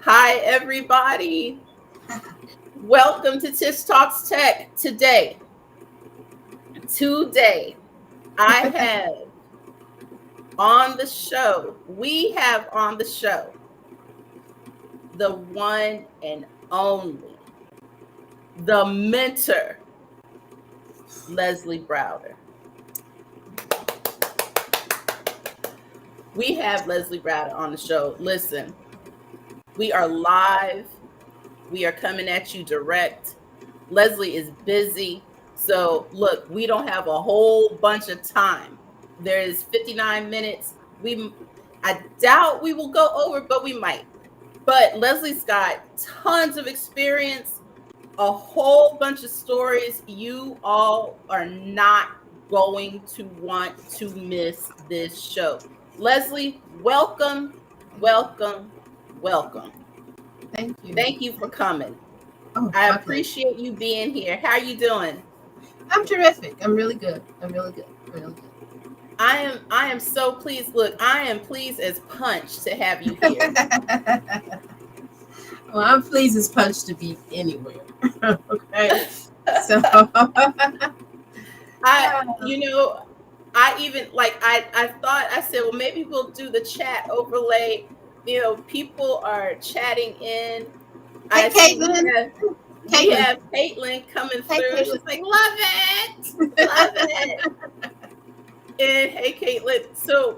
Hi, everybody. Welcome to Tish Talks Tech. Today, I have we have on the show, the one and only, the mentor, Lezlie Browder. We have Lezlie Browder on the show. Listen, we are live. We are coming at you direct. Lezlie is busy. So look, we don't have a whole bunch of time. There is 59 minutes. I doubt we will go over, but we might. But Leslie's got tons of experience, a whole bunch of stories. You all are not going to want to miss this show. Lezlie, welcome. Thank you. Thank you for coming. I appreciate you being here. How are you doing? I'm terrific. I'm really good. I am so pleased. Look, I am pleased as punch to have you here. Well, I'm pleased as punch to be anywhere. Okay. So I said, well, maybe we'll do the chat overlay. You know, people are chatting in. Hey, Caitlin. We have Caitlin coming through. Caitlin. She's like, love it. And hey, Caitlin. So,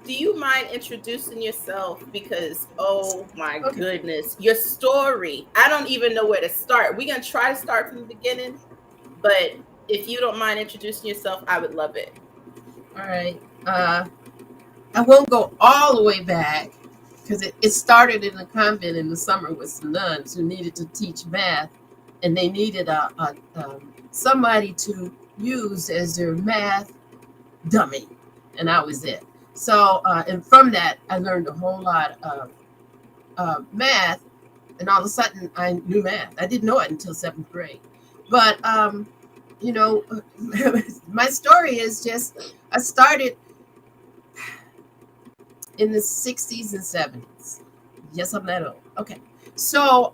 do you mind introducing yourself? Because, oh my goodness, your story. I don't even know where to start. We're going to try to start from the beginning. But if you don't mind introducing yourself, I would love it. All right. I won't go all the way back because it started in a convent in the summer with some nuns who needed to teach math, and they needed somebody to use as their math dummy, and I was it. So, and from that, I learned a whole lot of math, and all of a sudden, I knew math. I didn't know it until 7th grade. But, my story is just, I started in the 60s and 70s. Yes, I'm that old. Okay. So,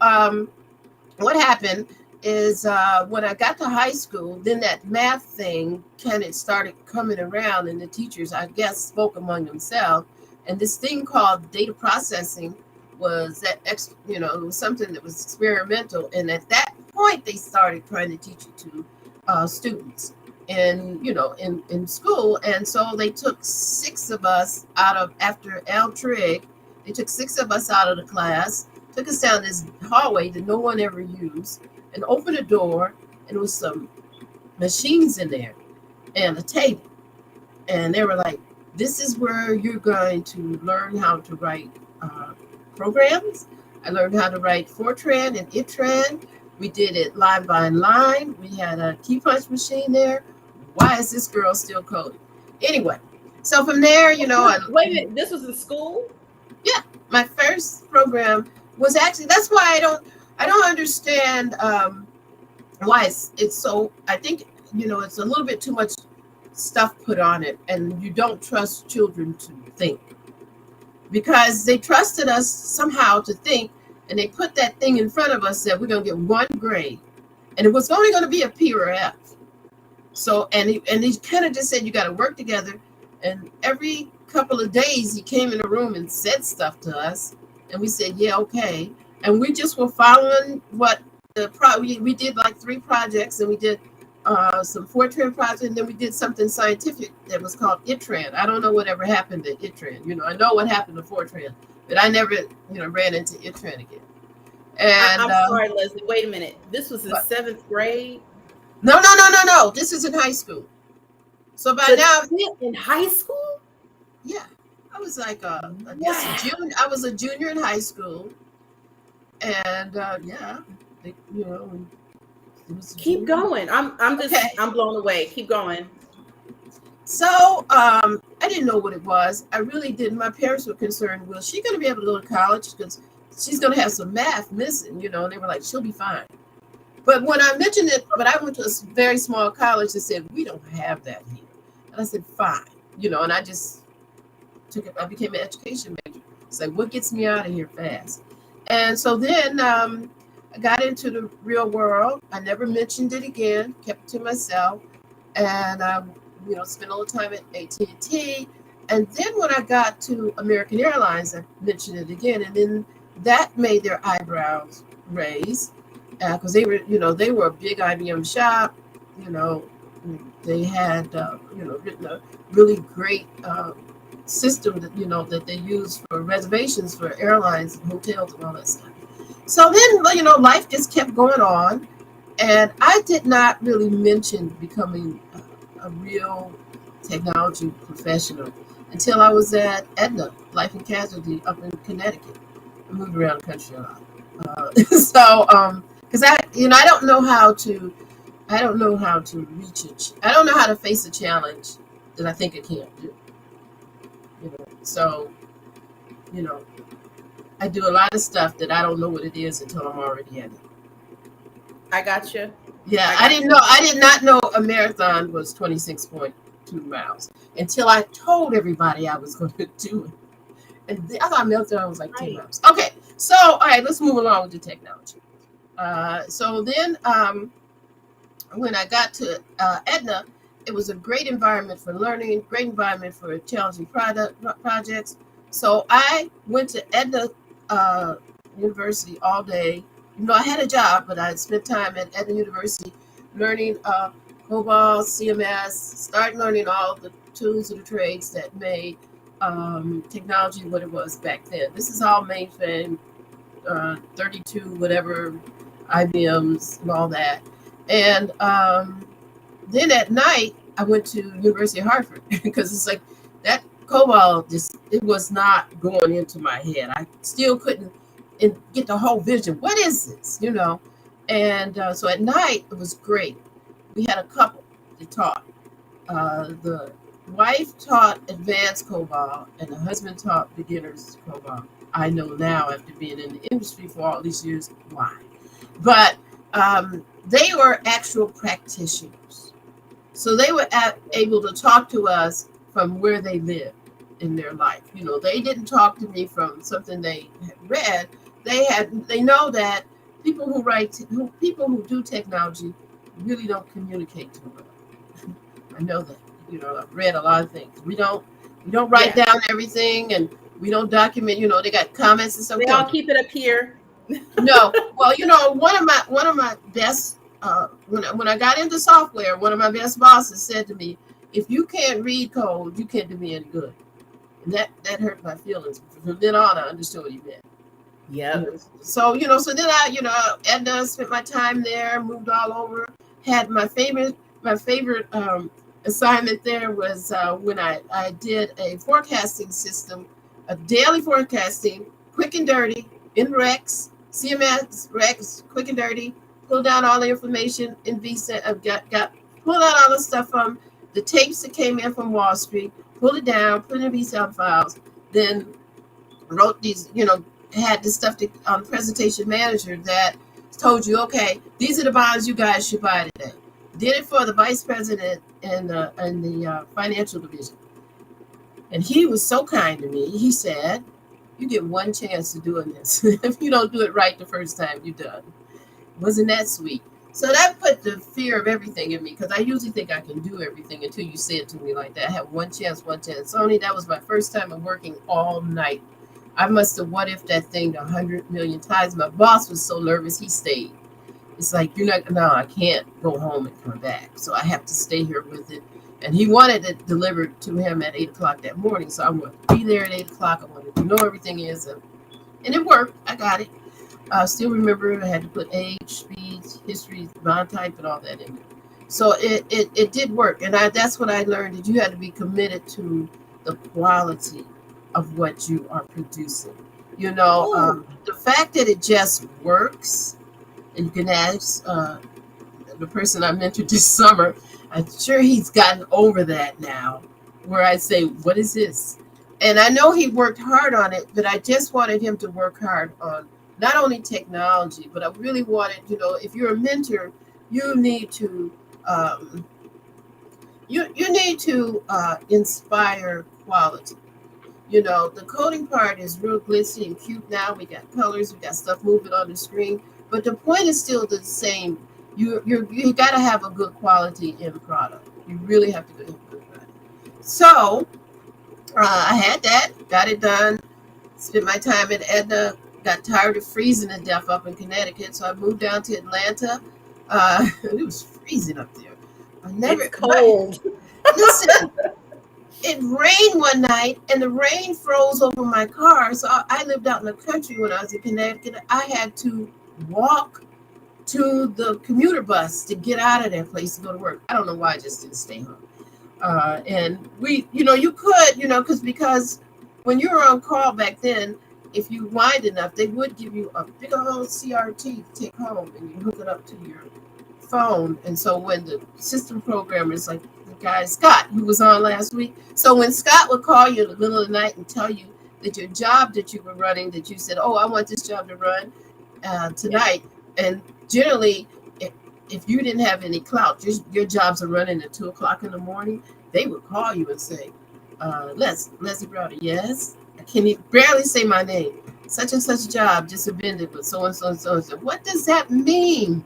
what happened is when I got to high school, then that math thing kind of started coming around, and the teachers, I guess, spoke among themselves. And this thing called data processing was it was something that was experimental. And at that point, they started trying to teach it to students in school. And so they took 6 of us after 𝗟𝗏𝗃, they took 6 of us out of the class, took us down this hallway that no one ever used, and opened a door, and there was some machines in there and a table. And they were like, this is where you're going to learn how to write programs. I learned how to write Fortran and Itran. We did it line by line. We had a key punch machine there. Why is this girl still coding? Anyway, so from there, wait a minute, this was in school? Yeah, my first program was actually, that's why I don't understand why it's so, I think, it's a little bit too much stuff put on it, and you don't trust children to think, because they trusted us somehow to think, and they put that thing in front of us that we're going to get 1 grade, and it was only going to be a P or F. So, and he kind of just said, you got to work together. And every couple of days he came in the room and said stuff to us, and we said, yeah, okay. And we just were following what we did, like 3 projects, and we did some Fortran projects, and then we did something scientific that was called Itran. I don't know whatever happened to Itran. I know what happened to Fortran, but I never, ran into Itran again. And I'm sorry, Lezlie. Wait a minute. This was in 7th grade? No. This is in high school. So by now, in high school? Yeah, I was like I was a junior in high school, and Keep going. I'm blown away. Keep going. So I didn't know what it was. I really didn't. My parents were concerned. Well, she's going to be able to go to college because she's going to have some math missing, and they were like, she'll be fine. But when I mentioned it, but I went to a very small college and said, we don't have that here. And I said, fine. And I just took it. I became an education major. It's like, what gets me out of here fast? And so then I got into the real world. I never mentioned it again, kept it to myself. And spent a little time at AT&T. And then when I got to American Airlines, I mentioned it again. And then that made their eyebrows raise because they were a big IBM shop. They had written a really great system that they use for reservations for airlines and hotels and all that stuff. So then life just kept going on, and I did not really mention becoming a real technology professional until I was at Aetna Life and Casualty up in Connecticut. I moved around the country a lot, because I don't know how to reach it. I don't know how to face a challenge that I think I can't do. So I do a lot of stuff that I don't know what it is until I'm already at it. I got you. Yeah, I did not know a marathon was 26.2 miles until I told everybody I was going to do it. And I thought marathon was like 2 miles. Okay, so all right, let's move along with the technology. So then when I got to Aetna, it was a great environment for learning, great environment for challenging projects. So I went to Aetna University all day. I had a job, but I spent time at Aetna University learning COBOL, CMS, started learning all the tools of the trades that made technology what it was back then. This is all mainframe, 32, whatever, IBMs and all that. And then at night, I went to University of Hartford because it's like that COBOL it was not going into my head. I still couldn't get the whole vision. What is this? And so at night, it was great. We had a couple that taught. The wife taught advanced COBOL and the husband taught beginners COBOL. I know now after being in the industry for all these years why. But they were actual practitioners. So they were able to talk to us from where they lived in their life. They didn't talk to me from something they had read. They know that people who do technology really don't communicate too well. I know that. I've read a lot of things. We don't write down everything, and we don't document. They got comments and stuff. They all keep it up here. No, well, one of my best when I got into software, one of my best bosses said to me, "If you can't read code, you can't do me any good." And that hurt my feelings. From then on, I understood what he meant. Yeah. So then I Edna spent my time there, moved all over. Had my favorite assignment there was when I did a forecasting system, a daily forecasting, quick and dirty, in Rex, CMS, Rex, quick and dirty, pull down all the information in VSEN, pulled out all the stuff from the tapes that came in from Wall Street, pulled it down, put it in VSEN files, then wrote these, had this stuff on presentation manager that told you, okay, these are the bonds you guys should buy today. Did it for the vice president and the financial division. And he was so kind to me. He said, you get one chance to doing this. If you don't do it right the first time, you're done. Wasn't that sweet? So that put the fear of everything in me, because I usually think I can do everything until you say it to me like that. I had one chance. Only that was my first time of working all night. I must have what if that thing 100 million times. My boss was so nervous, he stayed. It's like, I can't go home and come back. So I have to stay here with it. And he wanted it delivered to him at 8 o'clock that morning. So I wanted to be there at 8 o'clock. I wanted to know everything is. And it worked. I got it. I still remember I had to put age, speed, history, bond type, and all that in there. So it did work. And that's what I learned, that you had to be committed to the quality of what you are producing. The fact that it just works, and you can ask the person I mentored this summer, I'm sure he's gotten over that now, where I say, what is this? And I know he worked hard on it, but I just wanted him to work hard on not only technology, but I really wanted, if you're a mentor, you need to inspire quality. You know, the coding part is real glitzy and cute now. We got colors, we got stuff moving on the screen, but the point is still the same. You got to have a good quality end product. You really have to have a good product. So I had that, got it done, spent my time in Edna, got tired of freezing to death up in Connecticut, so I moved down to Atlanta. It was freezing up there. It's cold. Listen, it rained one night, and the rain froze over my car. So I lived out in the country when I was in Connecticut. I had to walk to the commuter bus to get out of that place to go to work. I don't know why I just didn't stay home. And we, you could, because when you were on call back then, if you whined enough, they would give you a big old CRT to take home, and you hook it up to your phone. And so when the system programmers, like the guy Scott, who was on last week, so when Scott would call you in the middle of the night and tell you that your job that you were running, that you said, oh, I want this job to run tonight, and generally, if you didn't have any clout, your jobs are running at 2 o'clock in the morning, they would call you and say, Lezlie Browder, yes? I can't barely say my name. Such and such job just abandoned, but so and so and so and so. What does that mean?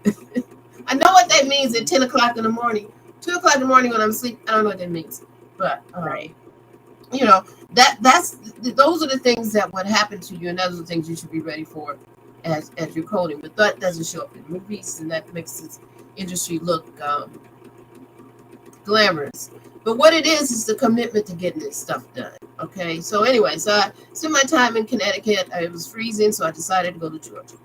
I know what that means at 10 o'clock in the morning. 2 o'clock in the morning when I'm asleep, I don't know what that means. But, right. Those are the things that would happen to you, and those are the things you should be ready for as you're coding. But that doesn't show up in movies, and that makes this industry look glamorous. But what it is the commitment to getting this stuff done. Okay, so anyway, so I spent my time in Connecticut. It was freezing, so I decided to go to Georgia.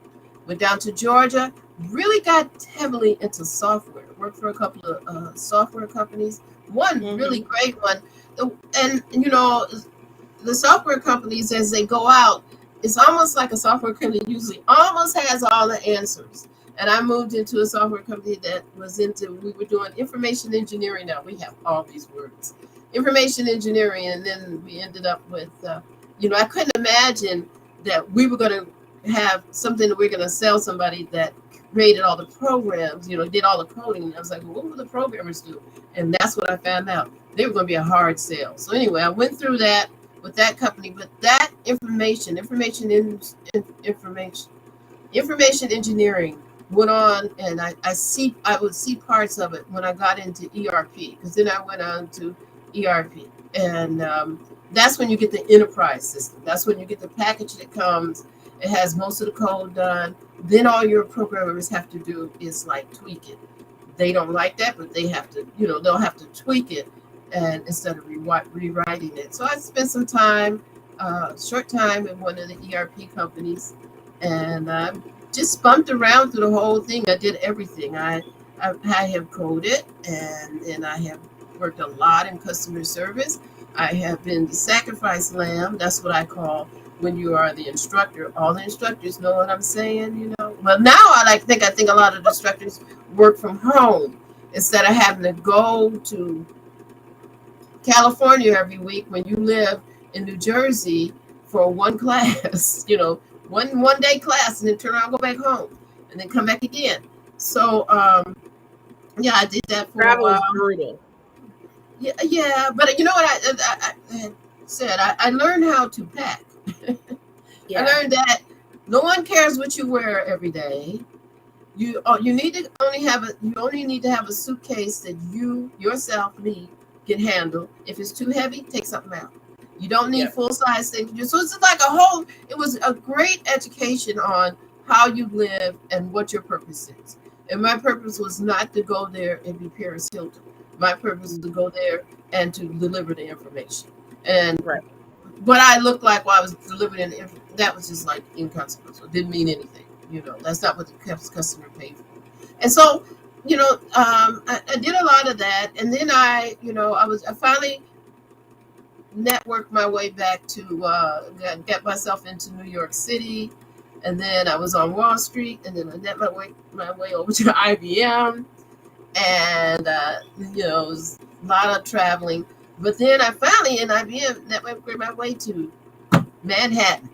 Went down to Georgia, really got heavily into software. Worked for a couple of software companies. One really great one. And, the software companies, as they go out, it's almost like a software company usually almost has all the answers. And I moved into a software company that was we were doing information engineering. Now we have all these words, information engineering. And then we ended up with, I couldn't imagine that we were going to have something that we're going to sell somebody that created all the programs, did all the coding. And I was like, well, what will the programmers do? And that's what I found out. They were going to be a hard sell. So anyway, I went through that with that company, but that information engineering went on, and I would see parts of it when I got into ERP, because then I went on to ERP, and that's when you get the enterprise system. That's when you get the package that comes. It has most of the code done. Then all your programmers have to do is like tweak it. They don't like that, but they have to, they'll have to tweak it, and instead of rewriting it. So I spent some time, short time in one of the ERP companies, and just bumped around through the whole thing. I did everything. I have coded, and I have worked a lot in customer service. I have been the sacrifice lamb. That's what I call when you are the instructor. All the instructors know what I'm saying, Well, now I think a lot of the instructors work from home instead of having to go to California every week when you live in New Jersey for one class, one day class, and then turn around and go back home and then come back again. So yeah, I did that for Travel a while. is brutal. Yeah, but you know what I said? I learned how to pack. Yeah. I learned that no one cares what you wear every day. You only need to have a suitcase that you yourself can handle. If it's too heavy, take something out. You don't need full-size things. So it's like it was a great education on how you live and what your purpose is. And my purpose was not to go there and be Paris Hilton. My purpose was to go there and to deliver the information. And what I looked like while I was delivering the information, that was just like inconsequential. It didn't mean anything. That's not what the customer paid for. And so, I did a lot of that. And then I finally networked my way back to get myself into New York City, and then I was on Wall Street, and then I networked my way over to IBM, and it was a lot of traveling. But then I finally in IBM networked my way to Manhattan,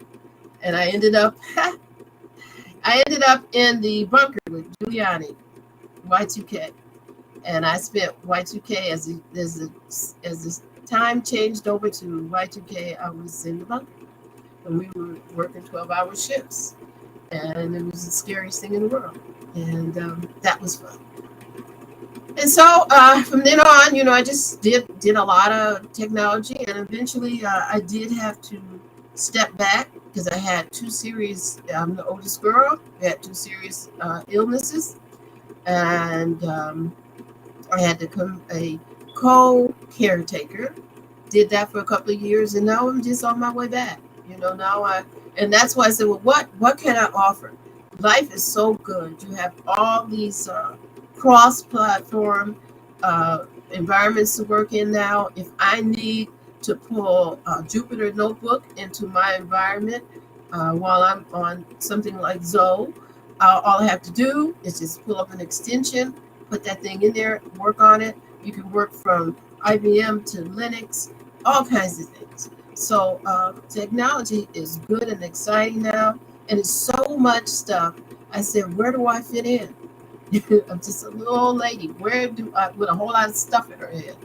and I ended up in the bunker with Giuliani, Y2K, and I spent Y2K as time changed over to Y2K, I was in the bunker. And we were working 12-hour shifts. And it was the scariest thing in the world. And that was fun. And so from then on, I just did a lot of technology. And eventually I did have to step back because I had 2 serious, I'm the oldest girl. I had 2 serious illnesses. And I had to become a co-caretaker. Did that for a couple of years. And now I'm just on my way back. And that's why I said, well, what can I offer? Life is so good. You have all these cross-platform environments to work in now. If I need to pull Jupyter Notebook into my environment while I'm on something like Zoe, all I have to do is just pull up an extension, put that thing in there, work on it. You can work from IBM to Linux, all kinds of things. So technology is good and exciting now, and it's so much stuff. I said, where do I fit in? I'm just a little old lady. Where do I, with a whole lot of stuff in her head?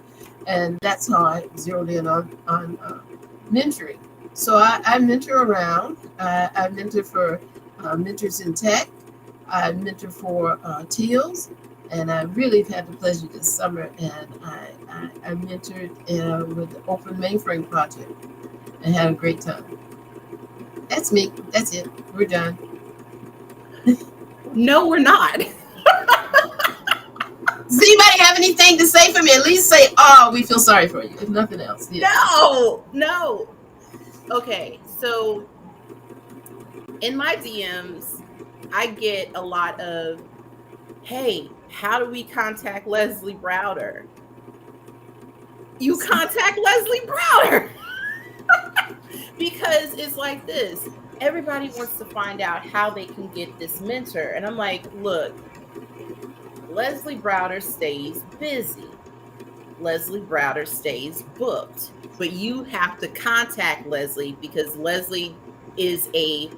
And that's how I zeroed in on mentoring. So I mentor around. I mentor for Mentors in Tech. I mentor for TEALS. And I really have had the pleasure this summer, and I mentored with the Open Mainframe Project and had a great time. That's me. That's it. We're done. No, we're not. Does anybody have anything to say for me? At least say, oh, we feel sorry for you, if nothing else. Yeah. No. Okay, so in my DMs, I get a lot of, hey, how do we contact Lezlie Browder? You contact Lezlie Browder. Because it's like this. Everybody wants to find out how they can get this mentor. And I'm like, look, Lezlie Browder stays busy. Lezlie Browder stays booked. But you have to contact Lezlie because Lezlie is a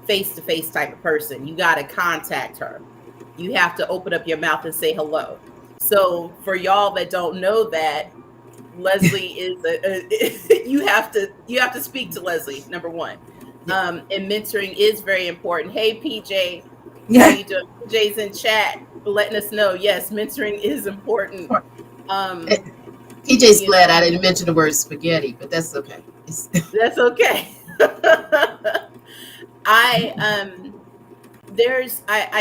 face-to-face type of person. You got to contact her. You have to open up your mouth and say hello. So for y'all that don't know that, Lezlie is you have to speak to Lezlie, number one. And mentoring is very important. Hey PJ, how you doing? PJ's in chat letting us know, yes, mentoring is important. PJ's glad I didn't mention the word spaghetti, but that's okay. That's okay. I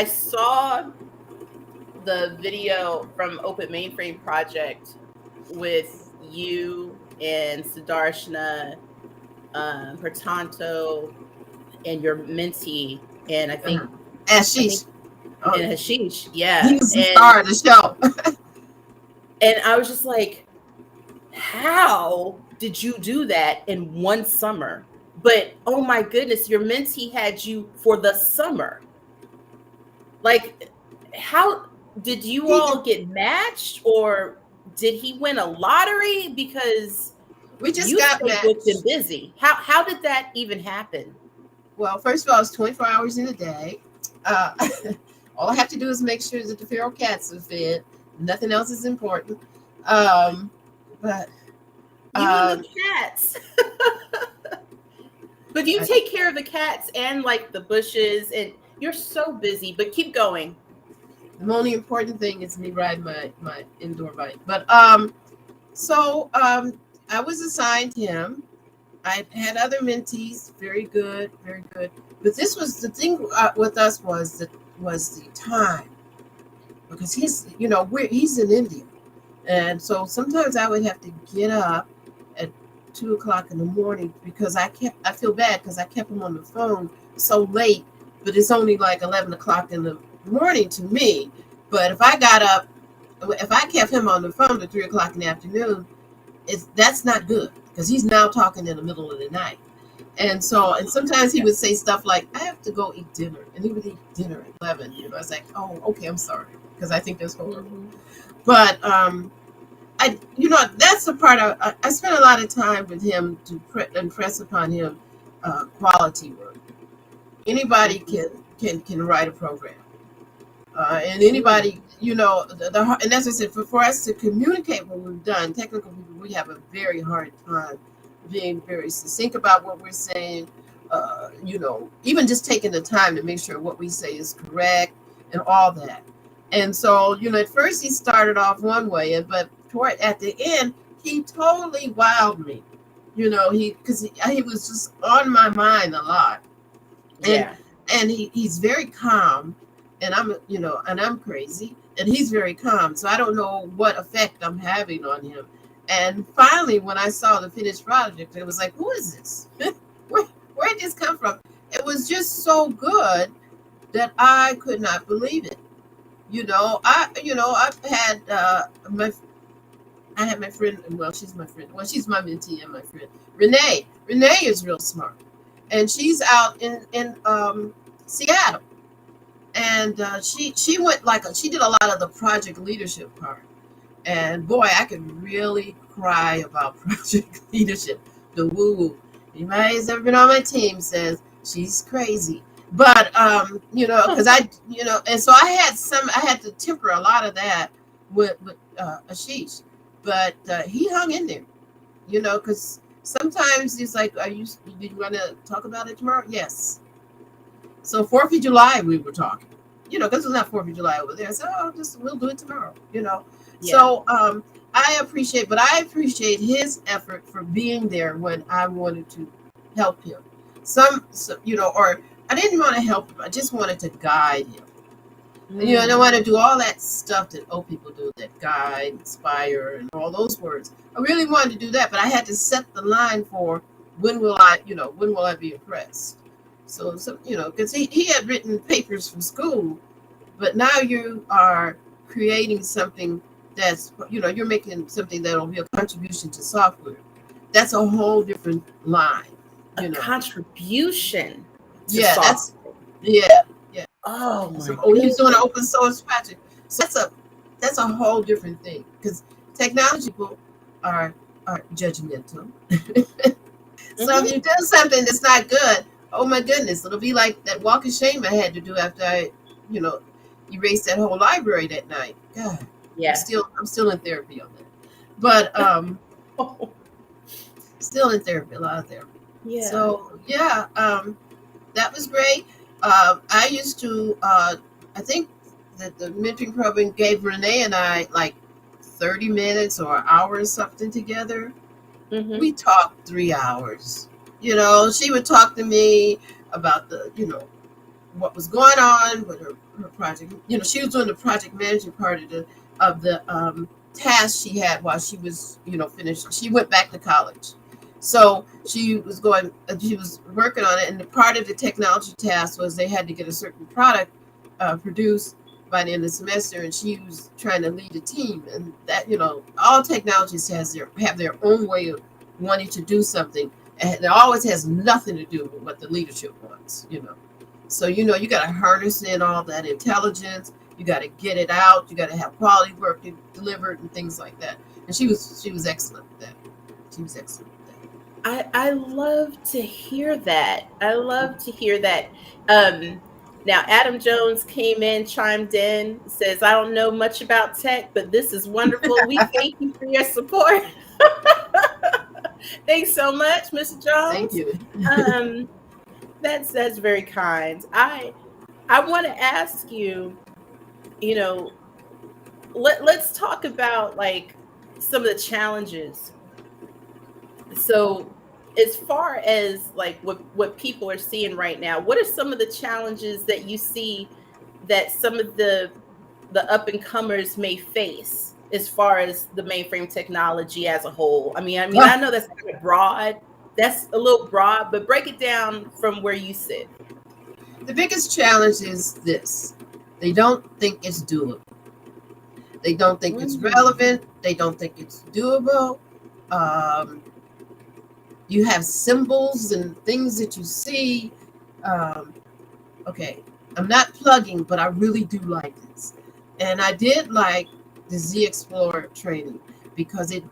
saw the video from Open Mainframe Project with you and 𝗓𝗏 𝗓𝗏 and your mentee, and I think Ashish. And Hashish, yeah. He was the star of the show. And I was just like, how did you do that in one summer? But oh my goodness, your mentee had you for the summer. Like, how did you all get matched, or did he win a lottery? Because we just got matched. Booked and busy. How did that even happen? Well, first of all, it's 24 hours in a day. All I have to do is make sure that the feral cats are fed. Nothing else is important. But you and the cats. But you take care of the cats and like the bushes, and you're so busy. But keep going. The only important thing is me riding my indoor bike. But I was assigned him. I had other mentees, very good, very good. But this was the thing with us was the time, because he's in India, and so sometimes I would have to get up at 2 o'clock in the morning because I feel bad because I kept him on the phone so late, but it's only like 11 o'clock in the morning to me. But if I kept him on the phone at 3 o'clock in the afternoon, that's not good because he's now talking in the middle of the night. And sometimes he would say stuff like, I have to go eat dinner. And he would eat dinner at 11. I was like, oh, okay, I'm sorry. Because I think that's horrible. Mm-hmm. But, that's the part I spent a lot of time with him to impress upon him quality work. Anybody can write a program. And anybody, you know, and as I said, for us to communicate what we've done, technical people, we have a very hard time being very succinct about what we're saying. You know, even just taking the time to make sure what we say is correct and all that. And so, you know, at first he started off one way, but at the end, he totally wowed me. You know, because he was just on my mind a lot. Yeah. And he's very calm, and I'm crazy, and he's very calm. So I don't know what effect I'm having on him. And finally, when I saw the finished project, it was like, who is this? Where did this come from? It was just so good that I could not believe it. I've had my friend. Well, she's my friend. Well, she's my mentee and my friend, Renee. Renee is real smart, and she's out in Seattle, and she went she did a lot of the project leadership part, and boy, I could really cry about project leadership. The woo. Anybody who's ever been on my team says she's crazy. But because and so I had to temper a lot of that with Ashish, but he hung in there, because sometimes he's like, "Do you want to talk about it tomorrow?" Yes. So 4th of July we were talking, because it's not 4th of July over there. So we'll do it tomorrow, Yeah. So I appreciate his effort for being there when I wanted to help him. Or I didn't want to help him. I just wanted to guide him. And, I don't want to do all that stuff that old people do, that guide, inspire, and all those words. I really wanted to do that, but I had to set the line for when will I be impressed? So because he had written papers from school, but now you are creating something that's, you're making something that'll be a contribution to software. That's a whole different line. A contribution. Yeah, software. Yeah. Oh my he's doing an open source project. So that's a whole different thing, because technology people are judgmental. So if you do something that's not good, oh my goodness, it'll be like that walk of shame I had to do after I, erased that whole library that night. God. Yeah. I'm still in therapy on that. But still in therapy, a lot of therapy. Yeah. So that was great. I used to I think that the mentoring program gave Renee and I like 30 minutes or an hour or something together. Mm-hmm. We talked 3 hours. She would talk to me about what was going on with her project. She was doing the project management part of the task she had while she was finished. She went back to college. So she was working on it, and the part of the technology task was they had to get a certain product produced by the end of the semester, and she was trying to lead a team. And that, all technologists have their own way of wanting to do something, and it always has nothing to do with what the leadership wants. So you got to harness in all that intelligence. You got to get it out. You got to have quality work delivered and things like that. And she was excellent at that. She was excellent. I love to hear that. Now, Adam Jones came in, chimed in, says, I don't know much about tech, but this is wonderful. We thank you for your support. Thanks so much, Mr. Jones. Thank you. That's very kind. I want to ask you, let's talk about like some of the challenges. So as far as like what people are seeing right now, what are some of the challenges that you see that some of the up and comers may face as far as the mainframe technology as a whole? I mean, I know that's kind of broad. That's a little broad, but break it down from where you sit. The biggest challenge is this. They don't think it's doable. They don't think it's relevant. They don't think it's doable. You have symbols and things that you see. Okay, I'm not plugging, but I really do like this. And I did like the 𝗔𝗀𝗏𝗏 training because anything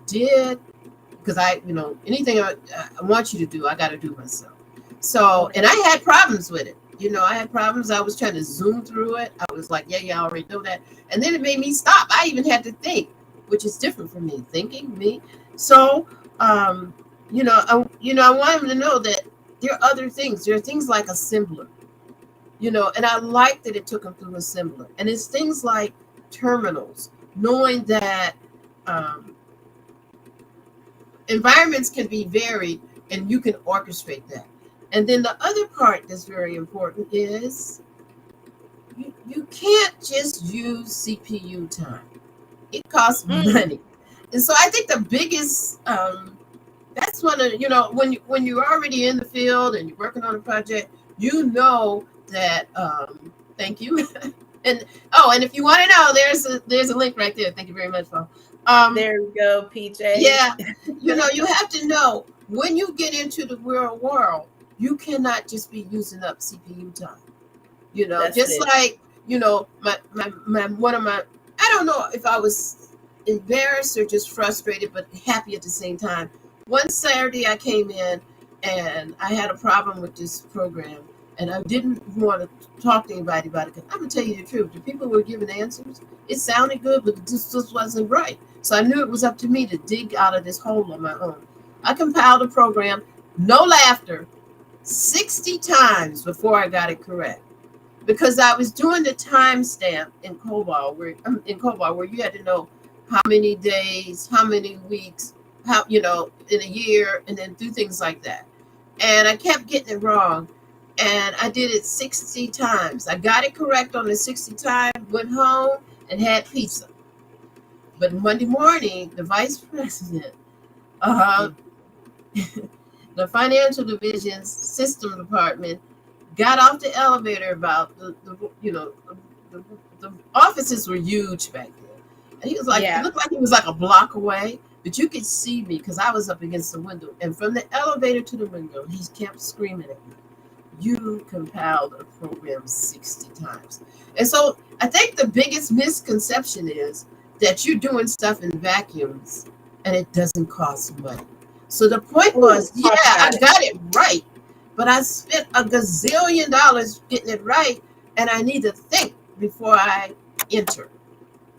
I want you to do, I got to do myself. So, and I had problems with it. You know, I had problems. I was trying to zoom through it. I was like, yeah, I already know that. And then it made me stop. I even had to think, which is different from me, thinking, me. So, I want them to know that there are other things. There are things like assembler, and I like that it took them through assembler. And it's things like terminals, knowing that environments can be varied and you can orchestrate that. And then the other part that's very important is you can't just use CPU time. It costs money. And so I think the biggest, that's one of, when you're already in the field and you're working on a project, that, thank you. and if you want to know, there's a link right there. Thank you very much, Paul. There we go, PJ. Yeah, you have to know when you get into the real world, you cannot just be using up CPU time. That's just it. like, one of my, I don't know if I was embarrassed or just frustrated, but happy at the same time. One Saturday I came in and I had a problem with this program and I didn't want to talk to anybody about it. Because I'm going to tell you the truth. The people were giving answers. It sounded good, but it just wasn't right. So I knew it was up to me to dig out of this hole on my own. I compiled a program, no laughter, 60 times before I got it correct. Because I was doing the timestamp in COBOL, where you had to know how many days, how many weeks, how, in a year, and then do things like that. And I kept getting it wrong. And I did it 60 times. I got it correct on the 60 time, went home and had pizza. But Monday morning, the vice president, the financial division's system department got off the elevator about the offices were huge back then. And he was like, It looked like he was like a block away, but you could see me because I was up against the window. And from the elevator to the window, he kept screaming at me, "You compiled a program 60 times." And so I think the biggest misconception is that you're doing stuff in vacuums and it doesn't cost money. So the point was, I got it right, but I spent a gazillion dollars getting it right, and I need to think before I enter,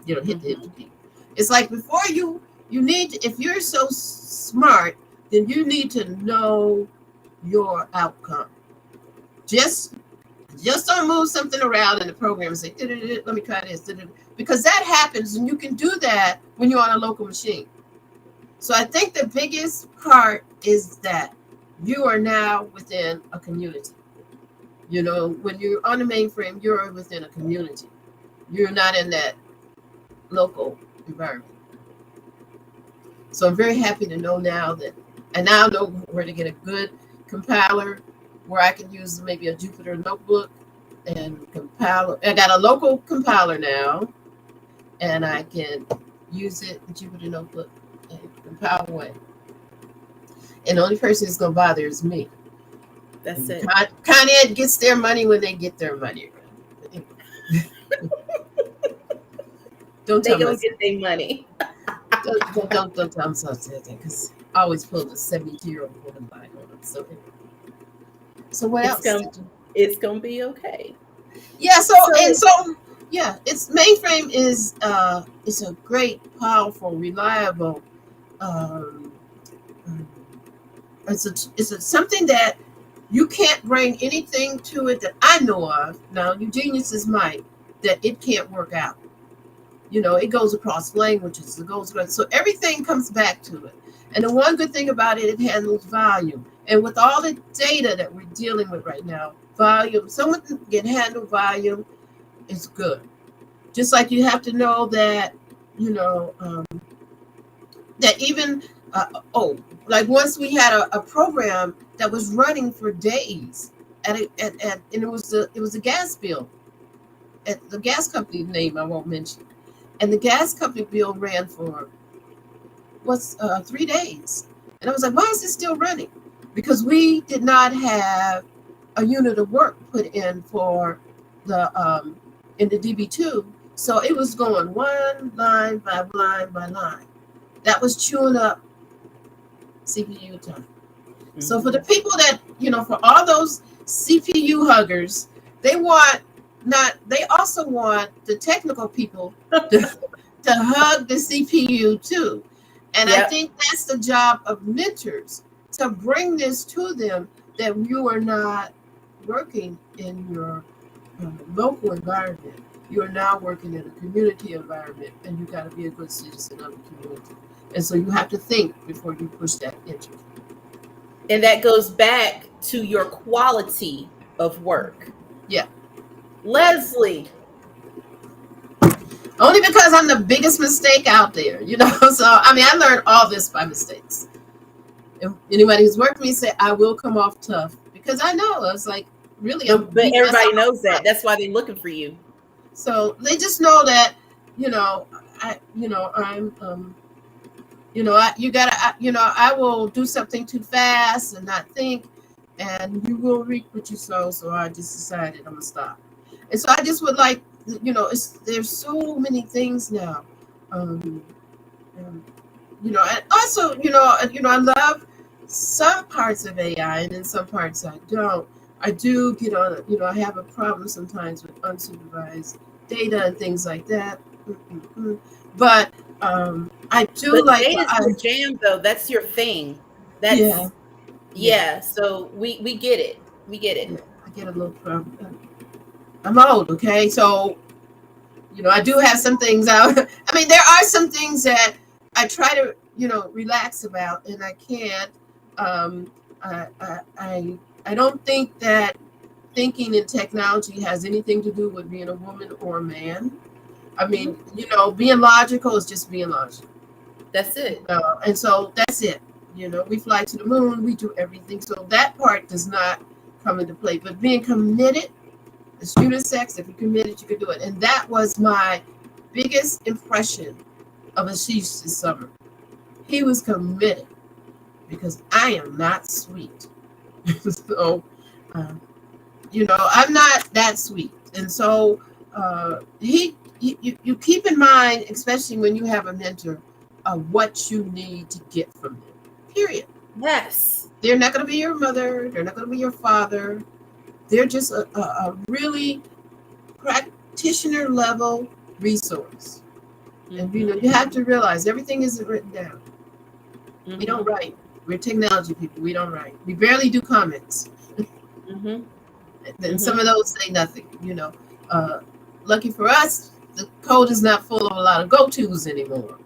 hit the enter key. It's like before you need to, if you're so smart, then you need to know your outcome. Just don't move something around in the program and say, let me try this, because that happens, and you can do that when you're on a local machine. So I think the biggest part is that you are now within a community. When you're on the mainframe, you're within a community. You're not in that local environment. So I'm very happy to know now that I now know where to get a good compiler, where I can use maybe a Jupyter notebook and compile. I got a local compiler now, and I can use it in Jupyter notebook and compile away. And the only person that's going to bother is me. That's it. Con Ed gets their money when they get their money. Don't tell they me. Don't get their money. Don't tell them something, because I always pull the 72-year-old woman line on them. So what else? It's gonna be okay. Yeah. So it's mainframe is it's a great, powerful, reliable. It's something that you can't bring anything to it that I know of. Now, you geniuses might, that it can't work out. It goes across languages. So everything comes back to it. And the one good thing about it handles volume. And with all the data that we're dealing with right now, volume, someone can handle volume is good. Just like you have to know that, that even, like once we had a program that was running for days and it was a gas bill at the gas company name I won't mention. And the gas company bill ran for 3 days. And I was like, why is this still running? Because we did not have a unit of work put in for the in the DB2. So it was going one line by line by line. That was chewing up CPU time. Mm-hmm. So for the people that, for all those CPU huggers. They also want the technical people to hug the CPU too. And I think that's the job of mentors, to bring this to them, that you are not working in your local environment. You are now working in a community environment, and you got to be a good citizen of the community. And so you have to think before you push that enter. And that goes back to your quality of work. Yeah. Lezlie. Only because I'm the biggest mistake out there, you know. So, I mean, I learned all this by mistakes. If anybody who's worked with me say, I will come off tough, because I know it's like, really. But everybody knows that. That's why they're looking for you. So they just know that, I will do something too fast and not think, and you will reap what you sow. So I just decided I'm gonna stop. And so I just would like, there's so many things now, and also, I love some parts of AI, and in some parts I don't. I do get on, I have a problem sometimes with unsupervised data and things like that. But I do like data's your jam, though. That's your thing. That's yeah. So we get it. We get it. Yeah, I get a little problem. I'm old, okay? So I do have some things out. I mean, there are some things that I try to relax about, and I can't. I don't think that thinking in technology has anything to do with being a woman or a man. I mean, being logical is just being logical. That's it. And so that's it. We fly to the moon, we do everything. So that part does not come into play. But being committed, it's unisex. If you're committed, you can do it. And that was my biggest impression of Ashish this summer. He was committed, because I am not sweet. So, I'm not that sweet. And so you keep in mind, especially when you have a mentor, what you need to get from them, period. Yes. They're not going to be your mother. They're not going to be your father. They're just a really practitioner level resource. And, you have to realize everything isn't written down. We don't write. We're technology people. We don't write. We barely do comments. And some of those say nothing, Lucky for us, the code is not full of a lot of go-tos anymore.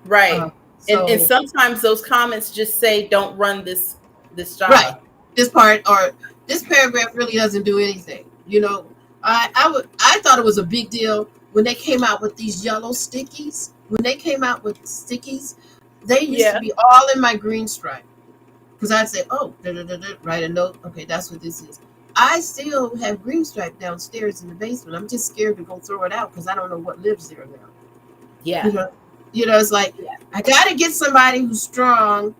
Right. And sometimes those comments just say, don't run this job. Right. This part or this paragraph really doesn't do anything. I thought it was a big deal when they came out with these yellow stickies. When they came out with stickies, they used to be all in my green stripe. Because I'd say, write a note. Okay, that's what this is. I still have green stripe downstairs in the basement. I'm just scared to go throw it out because I don't know what lives there now. Yeah. It's like, I got to get somebody who's strong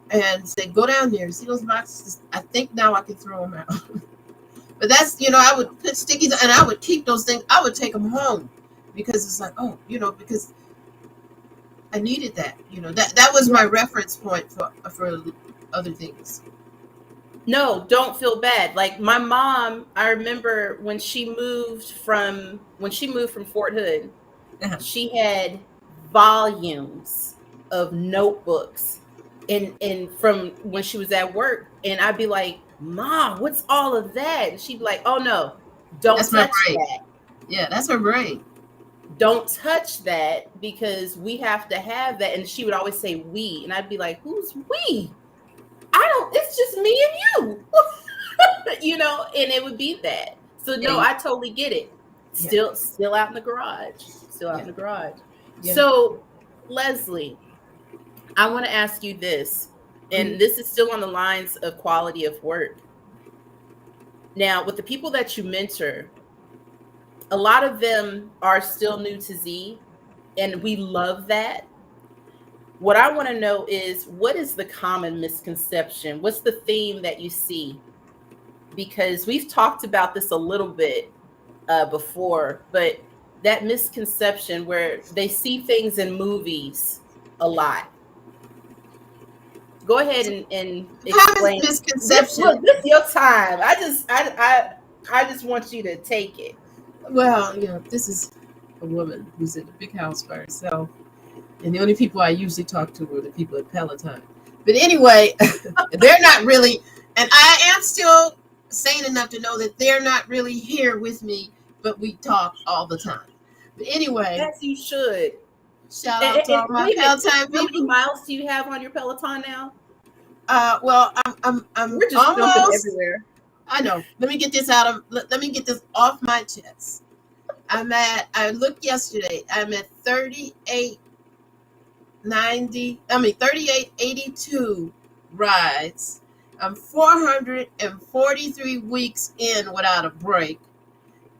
and say, go down there, see those boxes. I think now I can throw them out. But that's, I would put stickies and I would keep those things. I would take them home because it's like, because I needed that. That was my reference point for other things. No, don't feel bad. Like my mom, I remember when she moved from Fort Hood, she had volumes of notebooks and from when she was at work, and I'd be like, Mom, what's all of that? And she'd be like, oh no, don't touch that. Yeah, that's her brain. Don't touch that because we have to have that. And she would always say we, and I'd be like, who's we? It's just me and you. And it would be that. So no, I totally get it. Still out in the garage. Yeah. So Lezlie, I want to ask you this, and this is still on the lines of quality of work. Now, with the people that you mentor, a lot of them are still new to Z, and we love that. What I want to know is, what is the common misconception? What's the theme that you see? Because we've talked about this a little bit before, but that misconception where they see things in movies a lot. go ahead and Common explain. misconception. Look, this is your time. I just want you to take it. Well, you know, this is a woman who's in a big house by herself, and the only people I usually talk to are the people at Peloton. But anyway, they're not really, and I am still sane enough to know that they're not really here with me, but we talk all the time. But anyway, As you should. shout out to all my Peloton people. How many miles do you have on your Peloton now? Well, I'm We're just jumping almost everywhere. I know. Let me get this let me get this off my chest. I looked yesterday, I'm at 3882 rides. I'm 443 weeks in without a break.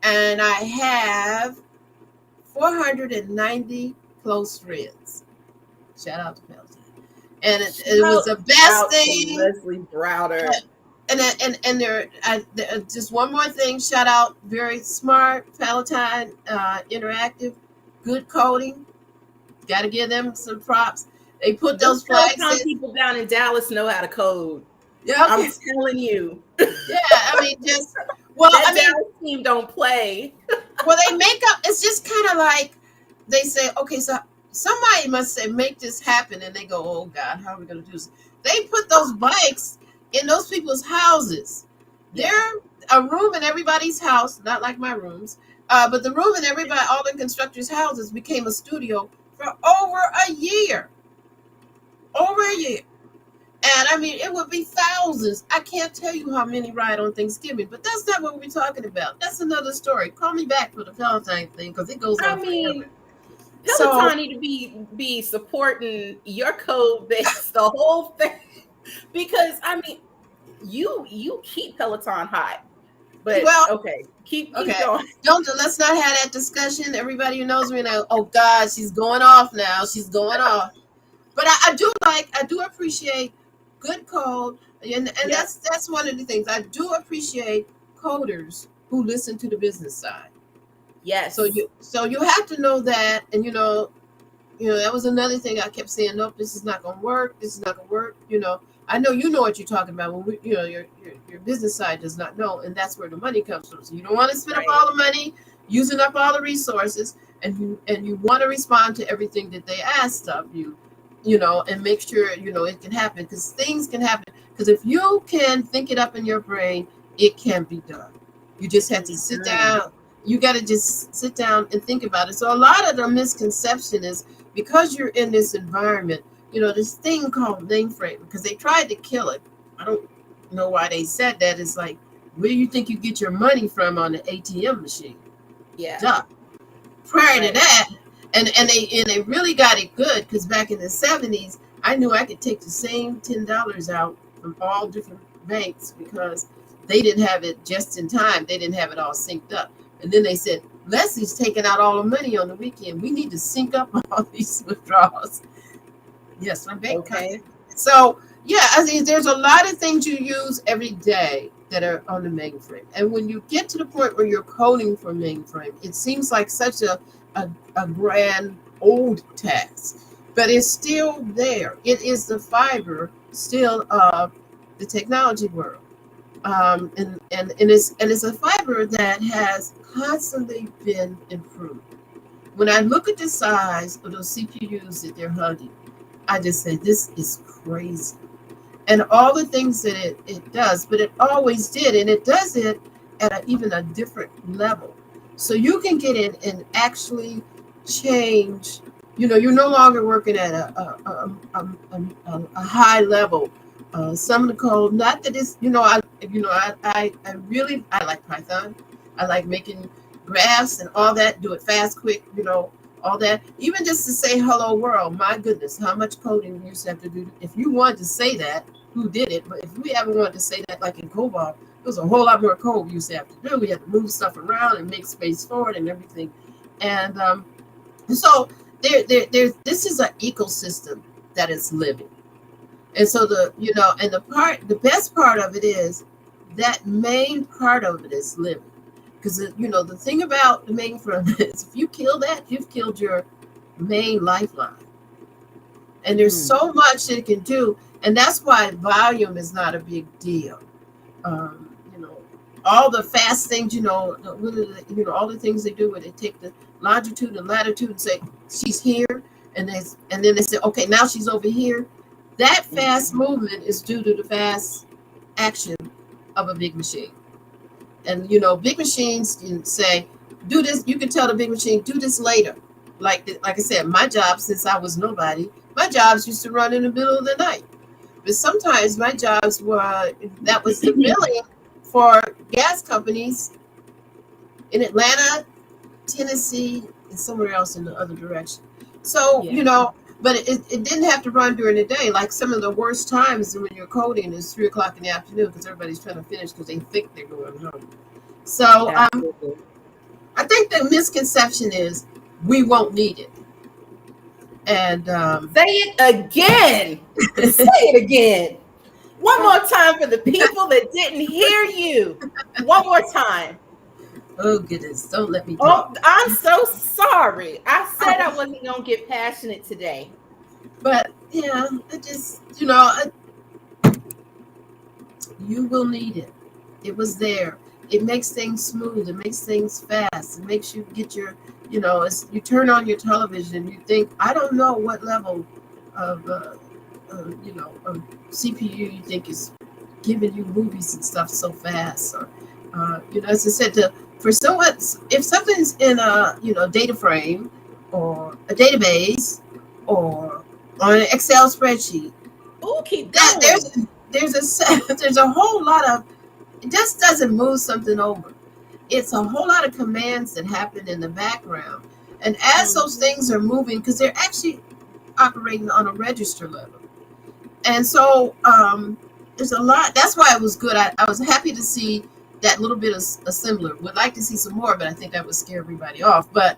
And I have 490 close friends. Shout out to Peloton. And it was the best thing. Lezlie Browder. And there, just one more thing. Shout out, very smart Peloton Interactive, good coding. Got to give them some props. They put those flags. Peloton people down in Dallas know how to code. Yeah, okay. I'm telling you. Yeah, I mean, just that Dallas team don't play. Well, they make up. It's just kind of like they say, okay, so somebody must say, make this happen, and they go, oh God, how are we going to do this? They put those bikes in those people's houses. They're a room in everybody's house, not like my rooms, but the room in everybody, all the constructors' houses became a studio for over a year. Over a year. And I mean, it would be thousands. I can't tell you how many ride on Thanksgiving, but that's not what we're talking about. That's another story. Call me back for the Peloton thing, because it goes on forever. Peloton need to be supporting your code base, the whole thing. Because I mean, you keep Peloton hot, but okay, keep going. Let's not have that discussion. Everybody who knows me now, oh God, she's going off now. She's going off. But I do appreciate good code, and that's one of the things I do appreciate, coders who listen to the business side. Yes. So you have to know that, and you know that was another thing I kept saying. Nope, this is not going to work. This is not going to work. I know you know what you're talking about when your business side does not know, and that's where the money comes from. So you don't want to spend up all the money, using up all the resources, and you want to respond to everything that they asked of you, and make sure it can happen, because things can happen. Because if you can think it up in your brain, it can be done. You just have to sit down. You got to just sit down and think about it. So a lot of the misconception is because you're in this environment, this thing called mainframe, because they tried to kill it. I don't know why they said that. It's like, where do you think you get your money from on the ATM machine? Yeah. Duh. Prior to that, and they really got it good, because back in the 70s, I knew I could take the same $10 out from all different banks, because they didn't have it just in time. They didn't have it all synced up. And then they said, Leslie's taking out all the money on the weekend. We need to sync up all these withdrawals. Yes, my bank. Okay. So, yeah, I mean, there's a lot of things you use every day that are on the mainframe. And when you get to the point where you're coding for mainframe, it seems like such a grand old task. But it's still there. It is the fiber still of the technology world. And it's a fiber that has constantly been improved. When I look at the size of those CPUs that they're hugging, I just say, this is crazy. And all the things that it does, but it always did, and it does it at even a different level. So you can get in and actually change. You're no longer working at a high level. Some of the code, not that it's, I like Python. I like making graphs and all that, do it fast, quick, all that. Even just to say hello world, my goodness, how much coding you used to have to do. If you wanted to say that, who did it? But if we ever wanted to say that, like in COBOL, there was a whole lot more code we used to have to do. We had to move stuff around and make space for it and everything. And so this is an ecosystem that is living. And so the best part of it is that main part of it is living. Because, the thing about the mainframe is if you kill that, you've killed your main lifeline. And there's so much that it can do. And that's why volume is not a big deal. You know, all the fast things, you know, all the things they do where they take the longitude and latitude and say she's here, and then they say, okay, now she's over here. That fast movement is due to the fast action of a big machine. And you know, big machines can say, do this. You can tell the big machine, do this later. Like I said, my job, since I was nobody, my jobs used to run in the middle of the night. But sometimes my jobs were, that was the billing for gas companies in Atlanta, Tennessee, and somewhere else in the other direction. So, you know, but it didn't have to run during the day. Like some of the worst times when you're coding is 3 o'clock in the afternoon because everybody's trying to finish because they think they're going home. So I think the misconception is we won't need it. And say it again. Say it again. One more time for the people that didn't hear you. One more time. Oh goodness, don't let me talk. Oh, I'm so sorry. I said I wasn't gonna get passionate today. But yeah, it just, you know, you will need it. It was there. It makes things smooth. It makes things fast. It makes you get your, you know, you turn on your television and you think, I don't know what level of, you know, of CPU you think is giving you movies and stuff so fast. Or, you know, as I said, for someone, if something's in a, you know, data frame or a database or on an Excel spreadsheet, keep going. There's a whole lot of, it just doesn't move something over. It's a whole lot of commands that happen in the background. And as those things are moving, because they're actually operating on a register level. And so there's a lot. That's why it was good. I was happy to see that little bit of assembler. Would like to see some more, but I think that would scare everybody off. But,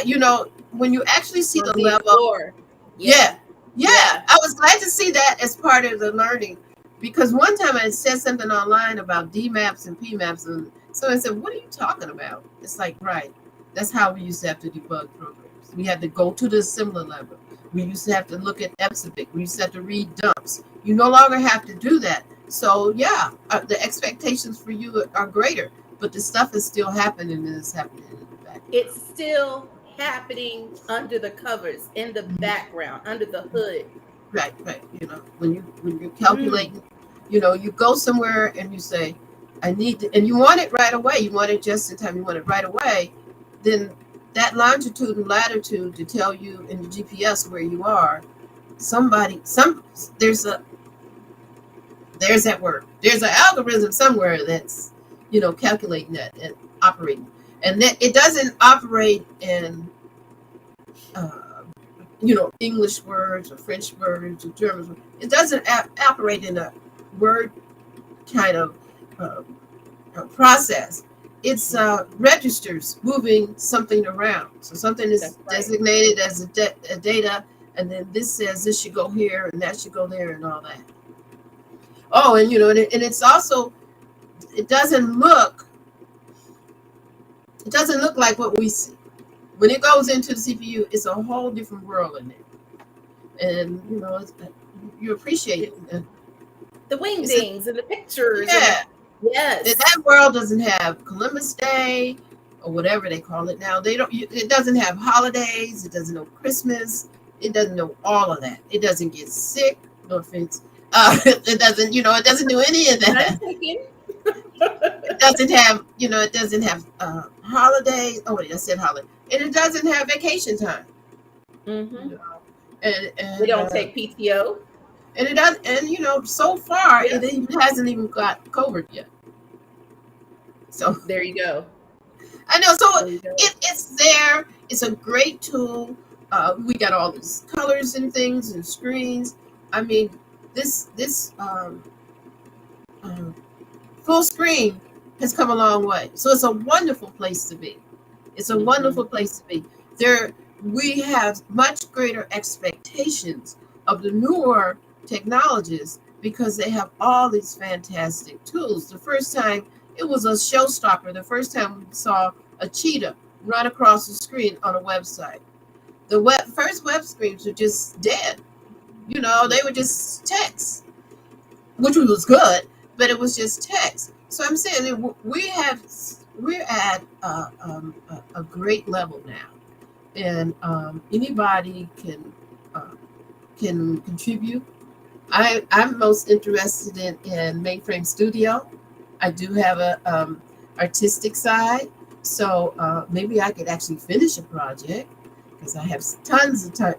you know, when you actually see the level. Yeah. I was glad to see that as part of the learning. Because one time I said something online about D maps and P maps, and someone said, what are you talking about? It's like, right. That's how we used to have to debug programs. We had to go to the assembler level. We used to have to look at 𝗵𝗃. We used to have to read dumps. You no longer have to do that. So yeah, the expectations for you are greater, but the stuff is still happening and it's happening in the back. It's still happening under the covers, in the background, under the hood. Right. You know, when you're calculating, you know, you go somewhere and you say, I need to, and you want it right away. You want it just in time. You want it right away. Then that longitude and latitude to tell you in the GPS where you are, there's that word. There's an algorithm somewhere that's, you know, calculating that and operating. And that it doesn't operate in, you know, English words or French words or German words. It doesn't operate in a word kind of process. It's registers moving something around. So something is designated as a data, and then this says this should go here and that should go there and all that. Oh, and you know, and it's also, it doesn't look like what we see. When it goes into the CPU, it's a whole different world in there. And you know, you appreciate it. The wingdings and the pictures. Yeah. Yes. That world doesn't have Columbus Day or whatever they call it now. It doesn't have holidays. It doesn't know Christmas. It doesn't know all of that. It doesn't get sick. No offense. It doesn't, you know, it doesn't do any of that. It doesn't have, you know, it doesn't have holidays. Oh wait, I said holiday. And it doesn't have vacation time. Mm-hmm. You know? And we don't take PTO. And it does, and you know, so far it hasn't even got covered yet. So there you go. I know. So it's there. It's a great tool. We got all these colors and things and screens. I mean, this full screen has come a long way. So it's a wonderful place to be. It's a wonderful place to be. We have much greater expectations of the newer technologies because they have all these fantastic tools. The first time it was a showstopper. The first time we saw a cheetah run across the screen on a website. The first web screens were just dead. You know, they would just text, which was good, but it was just text. So I'm saying that we're at a great level now, and anybody can contribute. I'm most interested in mainframe studio. I do have a artistic side, so maybe I could actually finish a project because I have tons of time.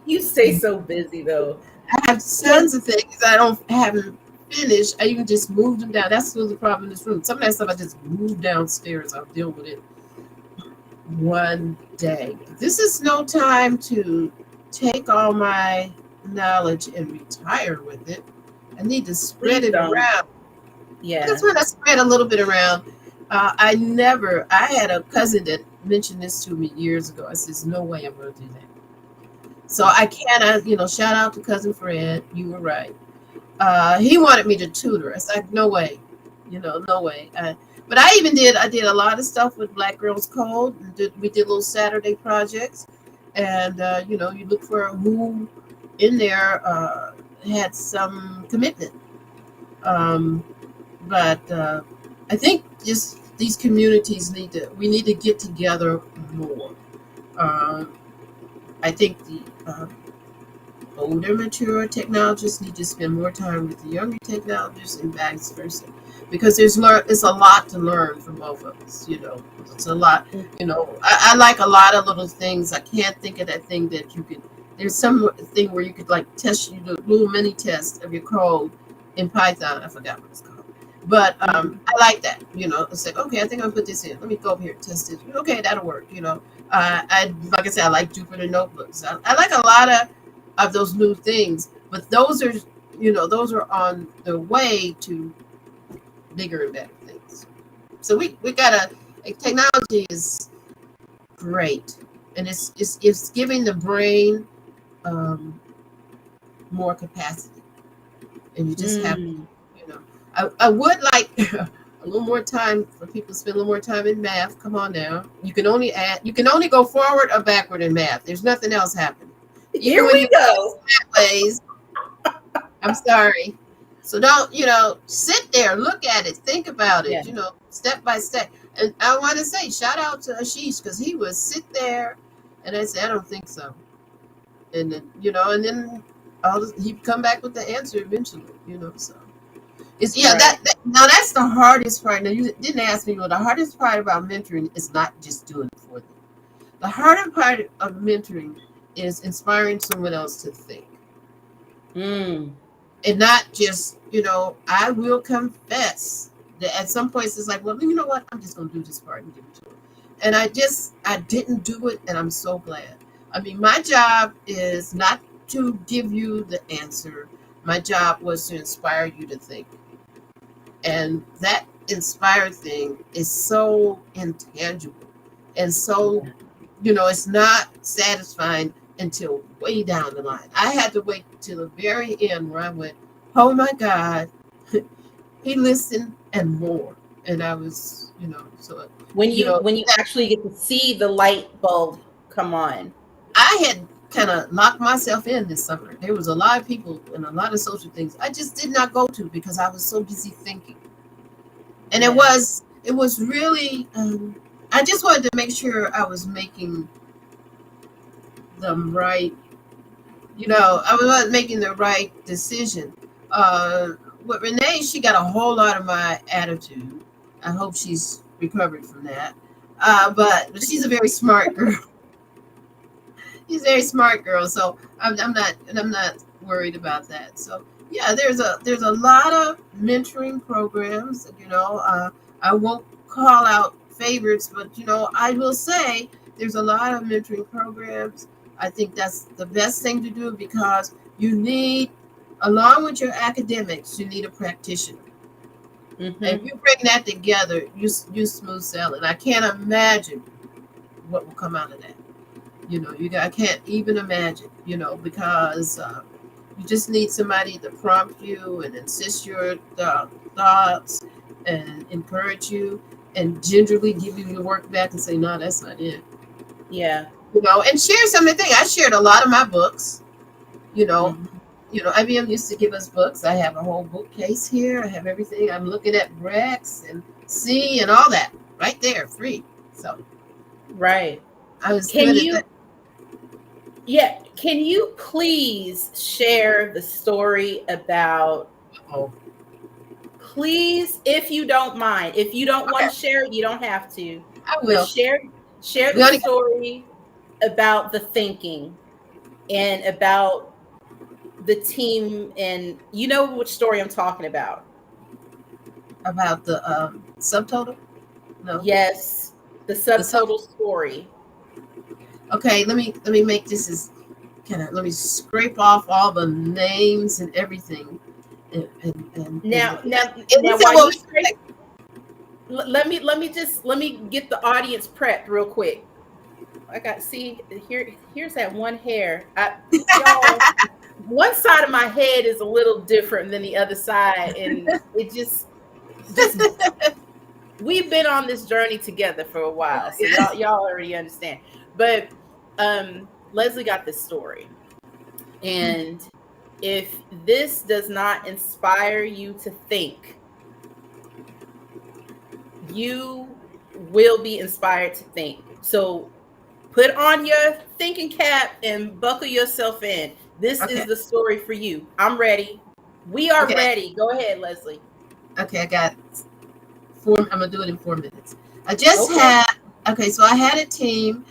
You stay so busy though. I have tons of things haven't finished. I even just moved them down. That's still the problem in this room. Some of that stuff I just moved downstairs. I'll deal with it one day. This is no time to take all my knowledge and retire with it. I need to spread it around. Yeah. That's when I spread a little bit around. I had a cousin that mentioned this to me years ago. I says, no way I'm going to do that. So I cannot, shout out to Cousin Fred. You were right. He wanted me to tutor. I said, no way, no way. But I did a lot of stuff with Black Girls Code. We did little Saturday projects. And, you look for who in there had some commitment. But I think just these communities we need to get together more. I think the older, mature technologists need to spend more time with the younger technologists and vice versa. Because it's a lot to learn from both of us, It's a lot, I like a lot of little things. I can't think of that thing that you could, there's some thing where you could like test, you do a little mini test of your code in Python. I forgot what it's called. But I like that, it's like, okay, I think I'll put this in. Let me go over here and test it. Okay, that'll work, like I said, I like Jupyter notebooks. I like a lot of those new things, but those are on the way to bigger and better things. So we gotta, technology is great, and it's giving the brain more capacity, and you just have to, I would like a little more time for people to spend a little more time in math. Come on now. You can only go forward or backward in math. There's nothing else happening. Here we go. Ways, I'm sorry. So don't, sit there, look at it, think about it, step by step. And I want to say, shout out to Ashish, because he would sit there and I say, I don't think so. And then, and then he'd come back with the answer eventually, so. It's now that's the hardest part. Now you didn't ask me, but the hardest part about mentoring is not just doing it for them. The harder part of mentoring is inspiring someone else to think. And not just, I will confess that at some points it's like, well, you know what? I'm just gonna do this part and give it to them. And I didn't do it, and I'm so glad. I mean, my job is not to give you the answer. My job was to inspire you to think. And that inspired thing is so intangible and so, it's not satisfying until way down the line. I had to wait till the very end where I went, oh my God, he listened and more. And I was, so when you actually get to see the light bulb come on. I had kind of locked myself in this summer. There was a lot of people and a lot of social things I just did not go to because I was so busy thinking. And it was really, I just wanted to make sure I was making the right, I was making the right decision. With Renee, she got a whole lot of my attitude. I hope she's recovered from that. But she's a very smart girl. She's a very smart girl, so I'm not worried about that. So yeah, there's a lot of mentoring programs. I won't call out favorites, but I will say there's a lot of mentoring programs. I think that's the best thing to do because you need, along with your academics, you need a practitioner. And if you bring that together, you smooth sailing. I can't imagine what will come out of that. I can't even imagine, because you just need somebody to prompt you and insist your thoughts and encourage you and gingerly give you your work back and say, no, that's not it. Yeah. and share some of the things. I shared a lot of my books, you know. Mhm. IBM used to give us books. I have a whole bookcase here. I have everything. I'm looking at Rex and C and all that right there, free. So Right. I was Can good at you, that. yeah, can you please share the story about, Oh, please, if you don't mind. If you don't want okay. to share it, you don't have to. I But will. share We the only got story about the thinking and about the team, and you know which story I'm talking about. about the subtotal. No, Yes, the the sub. subtotal story. Okay, let me make this as let me scrape off all the names and everything, and Now, now, we now, said while what you we scrape, let me get the audience prepped real quick. I got, see here's that one hair. Y'all, one side of my head is a little different than the other side, and it just we've been on this journey together for a while, so y'all already understand. But Lezlie got this story, and if this does not inspire you to think, you will be inspired to think. So put on your thinking cap and buckle yourself in. This Okay. is the story for you. I'm ready. We are Okay. ready. Go ahead, Lezlie. Okay, I got 4. I'm gonna do it in 4 minutes. I just Okay. had. Okay, so I had a team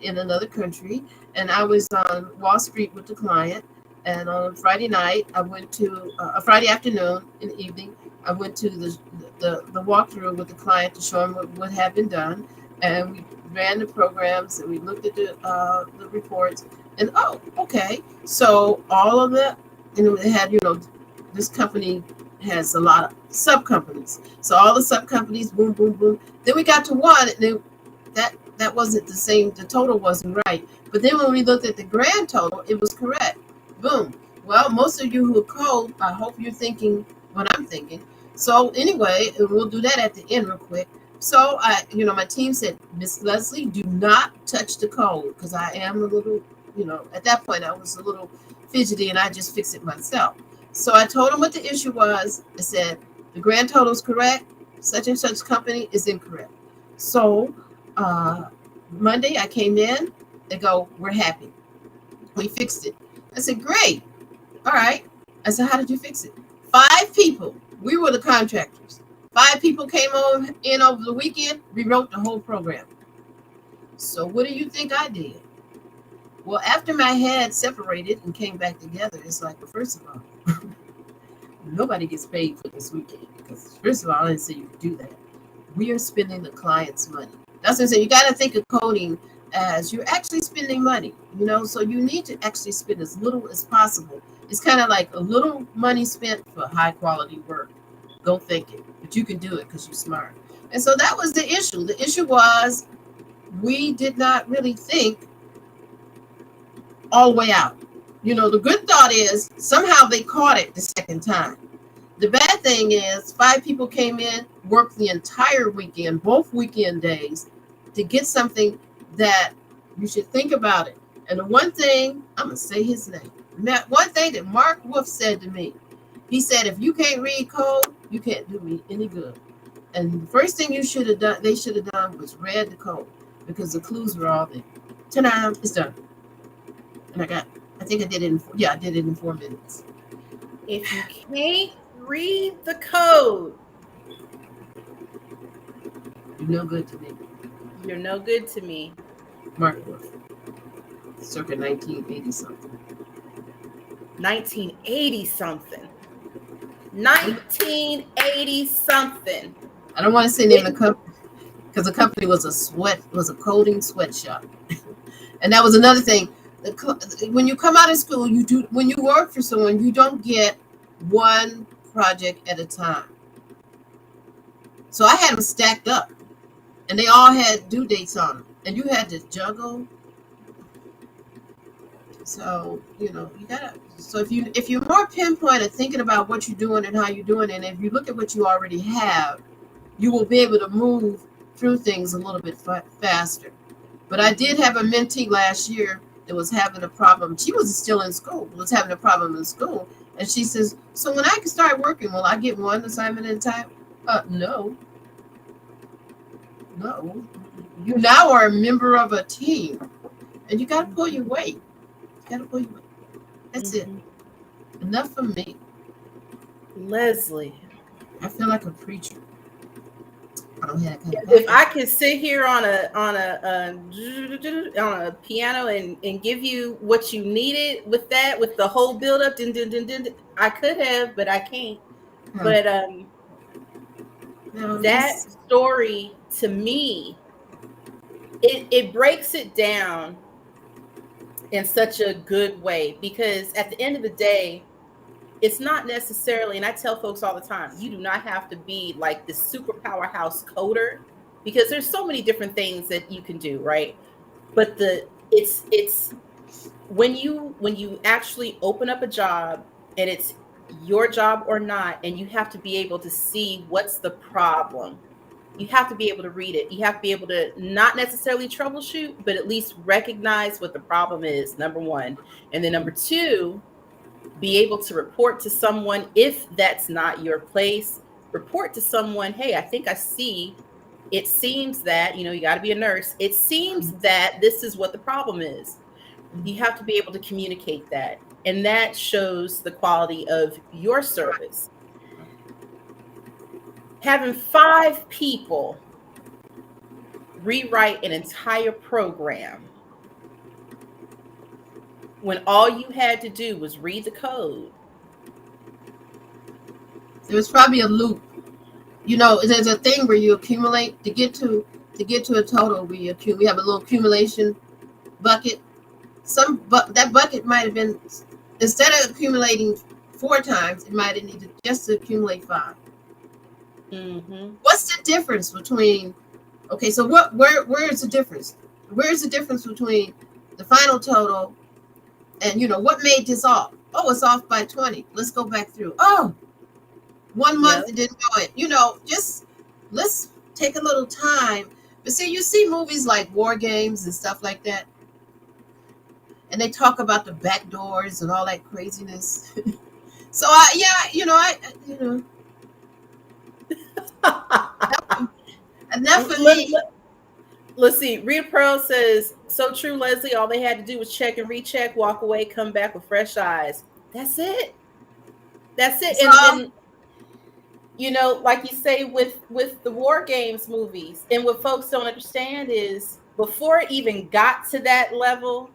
in another country, and I was on Wall Street with the client. And on Friday night, I went to a Friday afternoon in the evening. I went to the walkthrough with the client to show him what had been done, and we ran the programs and we looked at the reports. And oh, okay, so all of the, it had, this company has a lot of sub companies. So all the sub companies, boom, boom, boom. Then we got to one, and that wasn't the same. The total wasn't right. But then when we looked at the grand total, it was correct. Boom. Well, most of you who are code, I hope you're thinking what I'm thinking. So anyway, we'll do that at the end real quick. So my team said, Miss Lezlie, do not touch the code, because I am a little, at that point I was a little fidgety and I just fixed it myself. So I told them what the issue was. I said, the grand total is correct. Such and such company is incorrect. So Monday I came in. They go, we're happy. We fixed it. I said, great. All right. I said, how did you fix it? 5 people. We were the contractors. 5 people came in over the weekend. Rewrote the whole program. So what do you think I did? Well, after my head separated and came back together, it's like, well, first of all, nobody gets paid for this weekend, because first of all, I didn't say you could do that. We are spending the client's money. That's what I'm saying. You got to think of coding as you're actually spending money, so you need to actually spend as little as possible. It's kind of like a little money spent for high quality work. Go think it, but you can do it because you're smart. And so that was the issue. The issue was we did not really think all the way out. The good thought is somehow they caught it the second time. The bad thing is 5 people came in, worked the entire weekend, both weekend days, to get something that you should think about it. And the one thing, I'm going to say his name. One thing that Mark Wolf said to me, he said, if you can't read code, you can't do me any good. And the first thing they should have done was read the code, because the clues were all there. 10 hours, it's done. And I think I did it in 4 minutes. If you can't read the code, you're no good to me. You're no good to me. Mark Wolf, circa 1980 something. 1980 something. 1980 something. I don't want to say the name of the company, because the company was a coding sweatshop. And that was another thing. When you come out of school, when you work for someone, you don't get one project at a time. So I had them stacked up, and they all had due dates on them, and you had to juggle. So you gotta. So if you're more pinpointed, thinking about what you're doing and how you're doing it, and if you look at what you already have, you will be able to move through things a little bit faster. But I did have a mentee last year that was having a problem. She was still in school, was having a problem in school. And she says, so when I can start working, will I get one assignment at a time? No. No. You now are a member of a team. And you got to pull your weight. You got to pull your weight. That's it. Enough for me. Leslie. I feel like a preacher. I don't have that kind of if I could sit here on a piano and give you what you needed with that, with the whole build up, I could have, but I can't. But that story to me, it breaks it down in such a good way, because at the end of the day, it's not necessarily, and I tell folks all the time, you do not have to be like this super powerhouse coder, because there's so many different things that you can do, right? But it's when you actually open up a job, and it's your job or not, and you have to be able to see what's the problem. You have to be able to read it. You have to be able to not necessarily troubleshoot, but at least recognize what the problem is, number one. And then number two, be able to report to someone if that's not your place. Report to someone, hey, I think I see, it seems that, you got to be a nurse. It seems that this is what the problem is. You have to be able to communicate that. And that shows the quality of your service. Having 5 people rewrite an entire program when all you had to do was read the code. There was probably a loop. There's a thing where you accumulate to get to a total. We have a little accumulation bucket. That bucket might have been, instead of accumulating 4 times, it might have needed just to accumulate 5. What's the difference between? Okay, so where is the difference? Where is the difference between the final total and what made this off? Oh, it's off by 20. Let's go back through. Oh, 1 month it didn't know it. Just let's take a little time. But see, you see movies like war games and stuff like that, and they talk about the back doors and all that craziness. So enough for me. Let's see. Rita Pearl says, so true, Leslie. All they had to do was check and recheck, walk away, come back with fresh eyes. That's it. That's it. And like you say with the war games movies, and what folks don't understand is before it even got to that level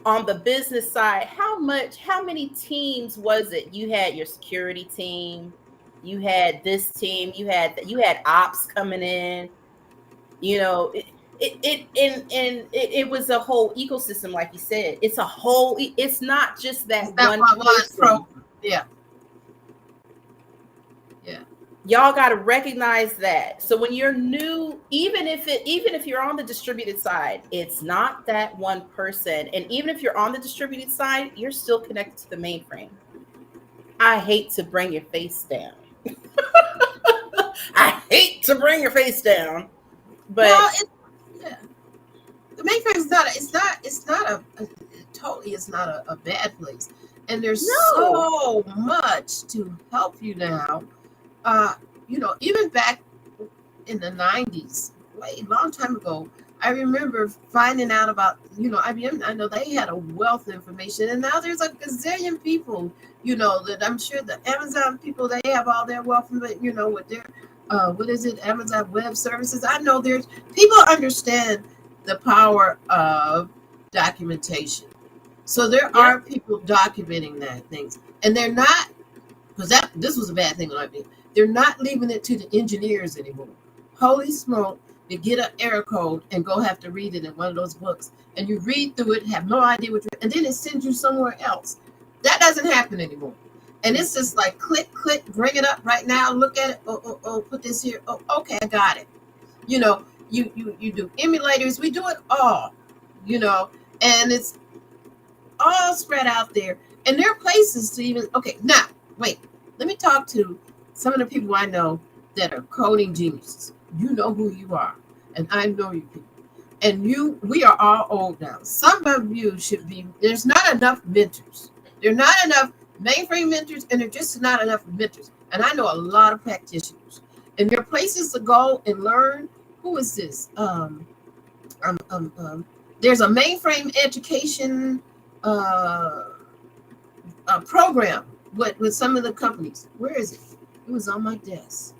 on the business side, how many teams was it? You had your security team, you had this team, you had ops coming in. It was a whole ecosystem, like you said. It's a whole. It's not just that one person. Yeah. Y'all got to recognize that. So when you're new, even if you're on the distributed side, it's not that one person. And even if you're on the distributed side, you're still connected to the mainframe. I hate to bring your face down. I hate to bring your face down. But the mainframe is not. It's not totally. It's not a bad place. And there's so much to help you now. Even back in the 90s, a long time ago, I remember finding out about, IBM. I know they had a wealth of information, and now there's a gazillion people, that I'm sure the Amazon people, they have all their wealth, with their, Amazon Web Services. I know there's people understand the power of documentation. So there are people documenting that things, and they're not, because this was a bad thing on IBM. They're not leaving it to the engineers anymore. Holy smoke, you get an error code and go have to read it in one of those books, and you read through it, have no idea and then it sends you somewhere else. That doesn't happen anymore. And it's just like click, bring it up right now, look at it. Oh, put this here. Oh, okay, I got it. You do emulators. We do it all, and it's all spread out there. And there are places to even, okay, now, wait, let me talk to some of the people I know that are coding geniuses. You know who you are, and I know you people. And we are all old now. Some of you should be, there's not enough mentors. There are not enough mainframe mentors, and there are just not enough mentors. And I know a lot of practitioners. And there are places to go and learn. Who is this? There's a mainframe education program with some of the companies. Where is it? It was on my desk.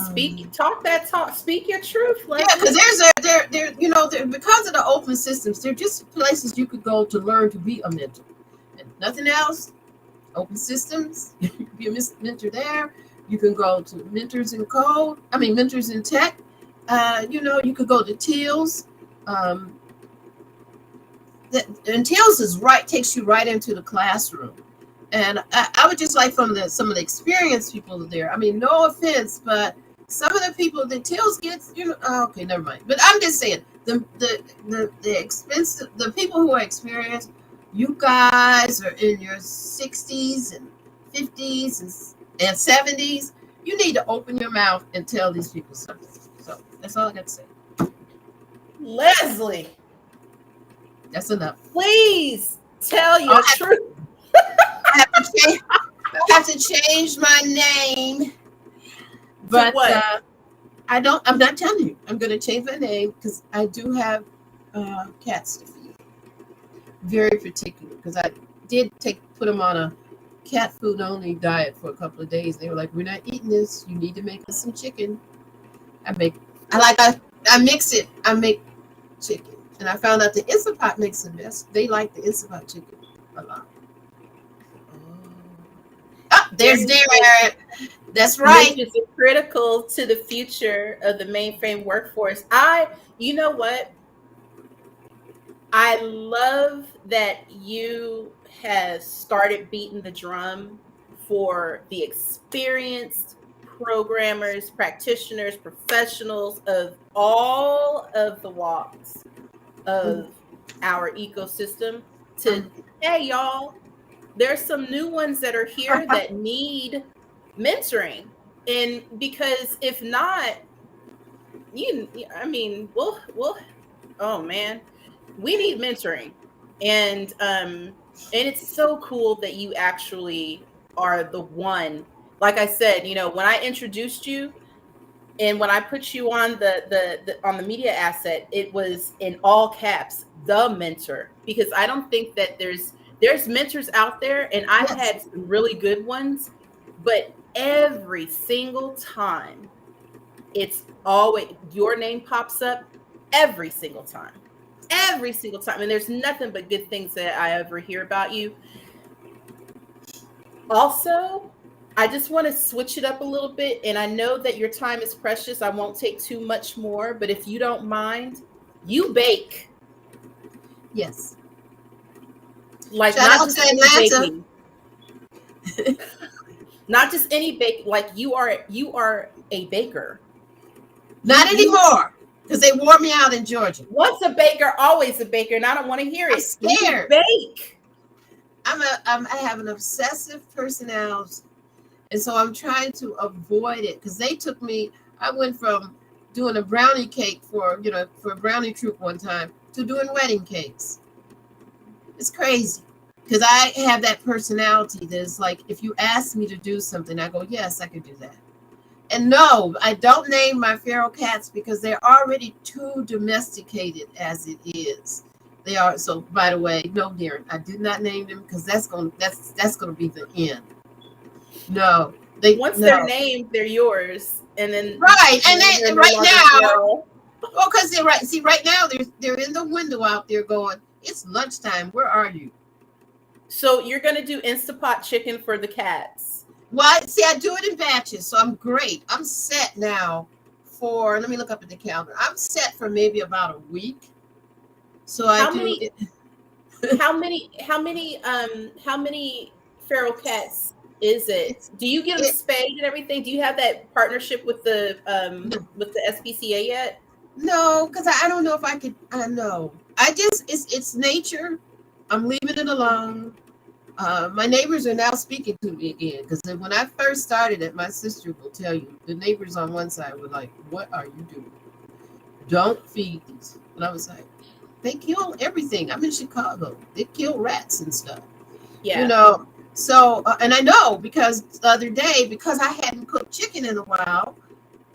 Speak your truth. Yeah, because there because of the open systems, they're just places you could go to learn to be a mentor, and nothing else. Open systems, you can be a mentor there. You can go to mentors in code. I mean, mentors in tech. You could go to 𝗕𝗋𝗄𝗃. And 𝗕𝗋𝗄𝗃 takes you right into the classroom. And I would just like some of the experienced people there. I mean, no offense, but some of the people that 𝗕𝗋𝗄𝗃 gets, okay, never mind. But I'm just saying the people who are experienced, you guys are in your 60s and 50s and 70s. You need to open your mouth and tell these people something. So that's all I got to say. Lezlie, that's enough. Please tell your truth. I have to change my name, but I'm not telling you. I'm going to change my name because I do have cats to feed. Very particular, because I did put them on a cat food only diet for a couple of days. They were like, "We're not eating this. You need to make us some chicken." I mix it. I make chicken, and I found out the Instant Pot makes the best. They like the Instant Pot chicken a lot. There's Darren. That's right. Which is critical to the future of the mainframe workforce. You know what? I love that you have started beating the drum for the experienced programmers, practitioners, professionals of all of the walks of our ecosystem to, hey, y'all, there's some new ones that are here that need mentoring. And because if not, oh man, we need mentoring. And it's so cool that you actually are the one. Like I said, when I introduced you and when I put you on the media asset, it was in all caps, the mentor, because I don't think that there's mentors out there, and I've had some really good ones, but every single time it's always your name pops up every single time, and there's nothing but good things that I ever hear about you. Also, I just want to switch it up a little bit, and I know that your time is precious. I won't take too much more, but if you don't mind, you bake. Yes. Like not just any baking. Not just any bake. Like you are a baker. Not anymore, because they wore me out in Georgia. Once a baker, always a baker, and I don't want to hear it. I'm scared. You bake. I have an obsessive personality, and so I'm trying to avoid it, because they took me. I went from doing a brownie cake for a brownie troupe one time to doing wedding cakes. It's crazy, because I have that personality that's like, if you ask me to do something, I go, yes, I could do that. And no, I don't name my feral cats because they're already too domesticated as it is. They are. So, by the way, no, Darren, I did not name them, because that's gonna be the end. No, they're named, they're yours, and then right, and then right now, well, because they're right. See, right now they're in the window out there going, it's lunchtime. Where are you? So you're going to do Instant Pot chicken for the cats. Well, see, I do it in batches, so I'm great. I'm set now for, let me look up at the calendar. I'm set for maybe about a week. So how many feral cats is it? Do you get them spayed and everything? Do you have that partnership with the SPCA yet? No, because I don't know if I could. I know. It's nature. I'm leaving it alone. My neighbors are now speaking to me again, because when I first started it, my sister will tell you, the neighbors on one side were like, "What are you doing?" don't feed these. And I was like, they kill everything. I'm in Chicago. They kill rats and stuff. Yeah. You know, so, and I know because the other day, because I hadn't cooked chicken in a while,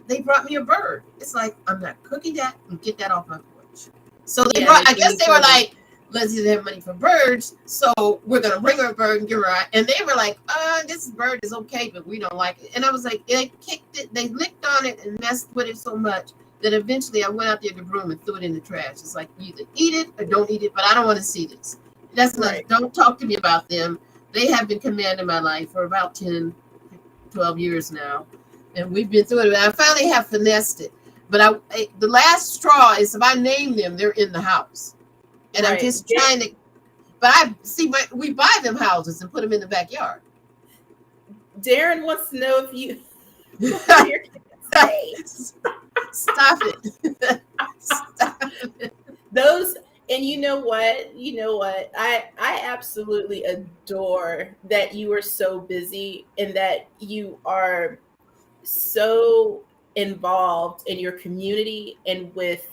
they brought me a bird. It's like, I'm not cooking that and get that off my porch. So they brought, I guess they were like, Lezlie doesn't have money for birds, so we're going to bring her a bird and give her a, and they were like, this bird is okay, but we don't like it. And I was like, they kicked it, they licked on it and messed with it so much that eventually I went out there to the broom and threw it in the trash. It's like, you either eat it or don't eat it, but I don't want to see this. That's right. Don't talk to me about them. They have been commanding my life for about 10, 12 years now. And we've been through it. I finally have finessed it. But the last straw is if I name them, they're in the house. And I'm just trying to, but I see, we buy them houses and put them in the backyard. Darren wants to know if you, Stop it. Stop it. Those, and you know what? I absolutely adore that you are so busy and that you are so involved in your community and with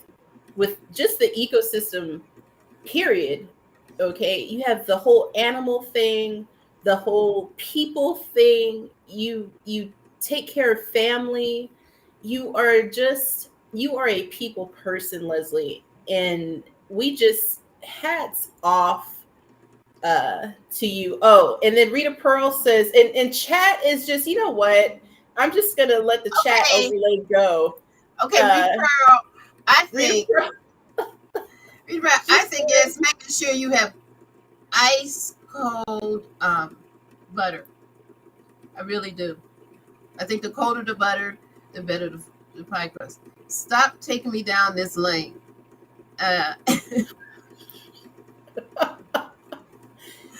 just the ecosystem, period. Okay. You have the whole animal thing, the whole people thing. You take care of family. You are a people person, Lezlie. And we just hats off to you. Oh, and then Rita Pearl says, and chat is just, you know what? I'm just gonna let the chat overlay go. Okay, Rita Pearl, I think it's making sure you have ice cold butter. I really do. I think the colder the butter, the better the pie crust. Stop taking me down this lane. Okay.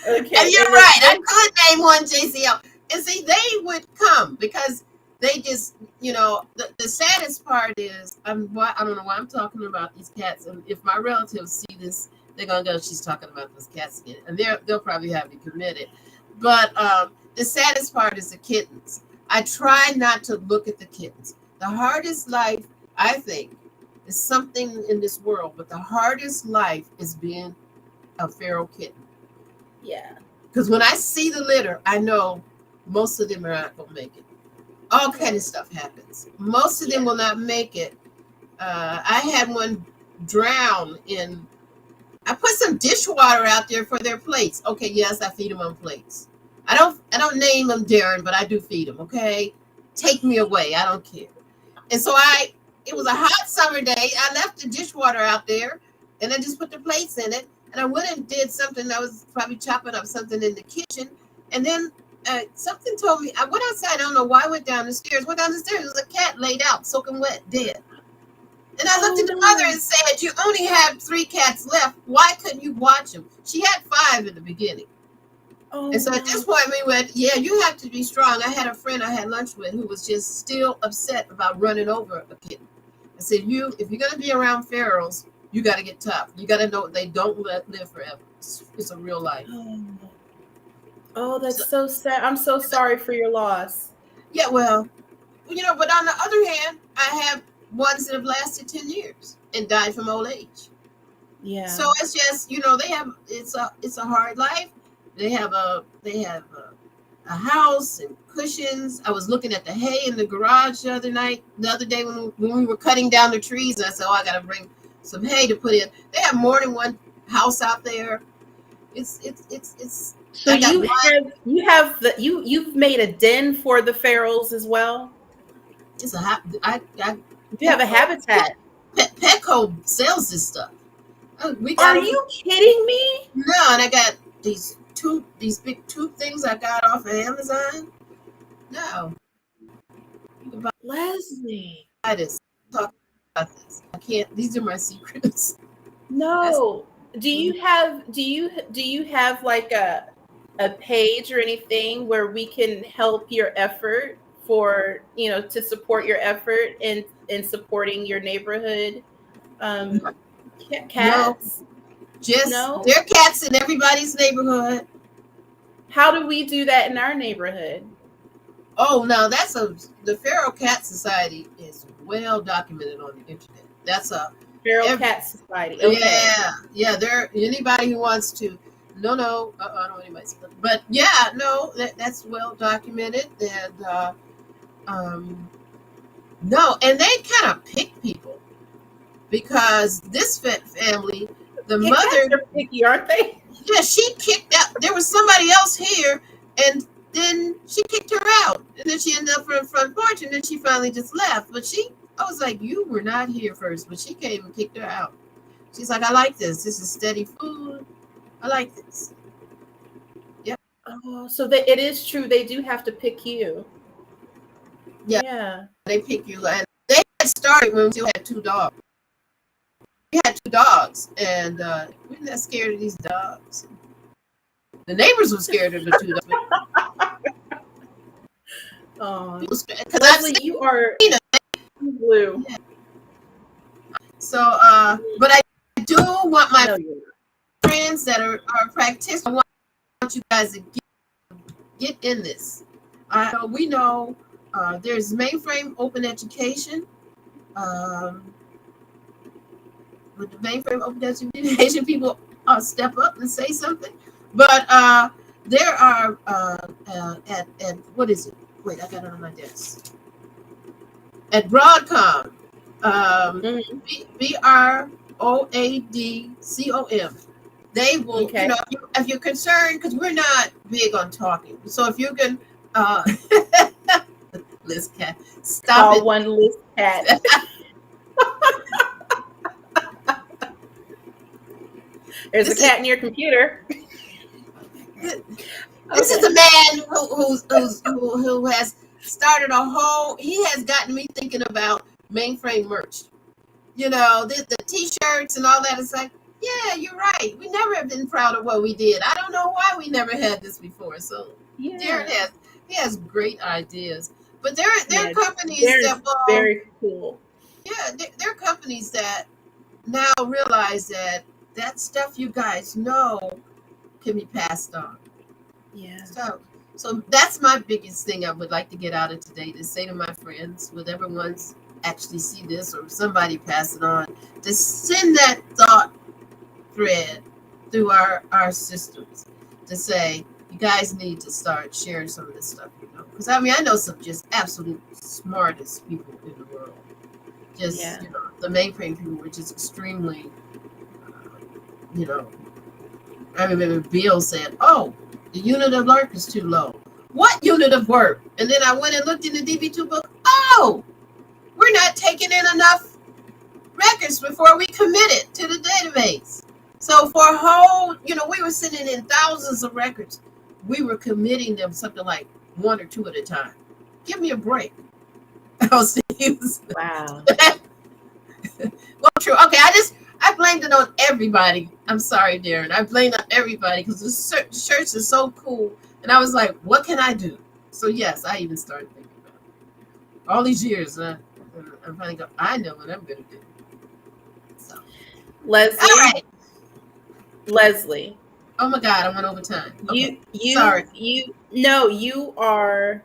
And you're right. I could name one JCL. And see, they would come because they just, the saddest part is, I don't know why I'm talking about these cats. And if my relatives see this, they're going to go, she's talking about those cats again. And they'll probably have me committed. But the saddest part is the kittens. I try not to look at the kittens. The hardest life, I think, is something in this world, but the hardest life is being a feral kitten. Yeah. Because when I see the litter, I know most of them are not going to make it. All kind of stuff happens. Most of them will not make it. I had one drown in, I put some dishwater out there for their plates. Okay, yes, I feed them on plates. I don't name them Darren, but I do feed them, okay? Take me away. I don't care. And so it was a hot summer day. I left the dishwater out there and I just put the plates in it. And I went and did something. I was probably chopping up something in the kitchen. And then something told me, I went outside. I don't know why I went down the stairs. Went down the stairs. There was a cat laid out, soaking wet, dead. And I looked at the mother and said, you only have 3 cats left. Why couldn't you watch them? She had 5 in the beginning. And so at this point, we went, yeah, you have to be strong. I had a friend I had lunch with who was just still upset about running over a kitten. I said, if you're going to be around ferals, you got to get tough. You got to know they don't live forever. It's a real life. Oh, that's so sad. I'm so sorry for your loss. Yeah, well, but on the other hand, I have ones that have lasted 10 years and died from old age. Yeah. So it's just, they have, it's a hard life. They have a house and cushions. I was looking at the hay in the garage the other day when we were cutting down the trees. And I said, I got to bring some hay to put in. They have more than one house out there. It's. So you've made a den for the ferals as well. It's you have a habitat. Petco sells this stuff. Are you kidding me? No, and I got these big tube things I got off of Amazon. No. Lezlie. I just talk about this. I can't. These are my secrets. No. Do you have like a page or anything where we can help your effort for, to support your effort in supporting your neighborhood cats? No. There are cats in everybody's neighborhood. How do we do that in our neighborhood? Oh, now the 𝗕𝗏𝗏𝗃 Society is well documented on the internet. That's a Feral every, Cat Society. Okay. yeah. There, anybody who wants to, I don't know anybody, but yeah, no, that's well documented, and no, and they kind of pick people because this family, the Yeah, mother, cats are picky, aren't they? yeah, she kicked out. There was somebody else here, and then she kicked her out, and then she ended up on the front porch, and then she finally just left. But I was like, you were not here first, but she came and kicked her out. She's like, I like this. This is steady food. I like this. Yep. Oh, so it is true. They do have to pick you. Yeah. They pick you, and they had started when we still had 2 dogs. We had 2 dogs, and we were not scared of these dogs. The neighbors were scared of the 2 dogs. Oh, Lezlie, you are blue. Yeah. So, but I do want my friends that are practitioners. I want you guys to get in this. We know there's mainframe open education. With the mainframe open education, people step up and say something. But there are at what is it? Wait, I got it on my desk. At Broadcom, 𝗵𝗏𝗏𝗃𝗃. They will, if you're concerned, because we're not big on talking. So if you can, Liz Cat, stop it. One Liz Cat. There's a cat in your computer. This is a man who has started he has gotten me thinking about mainframe merch. The t-shirts and all that. It's like, yeah, you're right. We never have been proud of what we did. I don't know why we never had this before. So Darren has great ideas. But there are companies that will, very cool. Yeah, there are companies that now realize that stuff you guys know can be passed on. Yeah. So that's my biggest thing I would like to get out of today, to say to my friends, would everyone's actually see this or somebody pass it on, to send that thought thread through our systems to say, you guys need to start sharing some of this stuff, because I know some just absolute smartest people in the world. Just the mainframe people were just extremely, I remember Bill said, "Oh, the unit of work is too low." What unit of work? And then I went and looked in the DB2 book. Oh, we're not taking in enough records before we commit it to the database. So for a whole, we were sending in thousands of records. We were committing them something like 1 or 2 at a time. Give me a break. Wow. Well, true. Okay, I blamed it on everybody. I'm sorry, Darren. I blamed on everybody because the shirts are so cool. And I was like, what can I do? So yes, I even started thinking about it. All these years, I'm finally going, I know what I'm going to do. So, Lezlie. All right. Lezlie. Oh my God, I went over time. Okay. Sorry. You are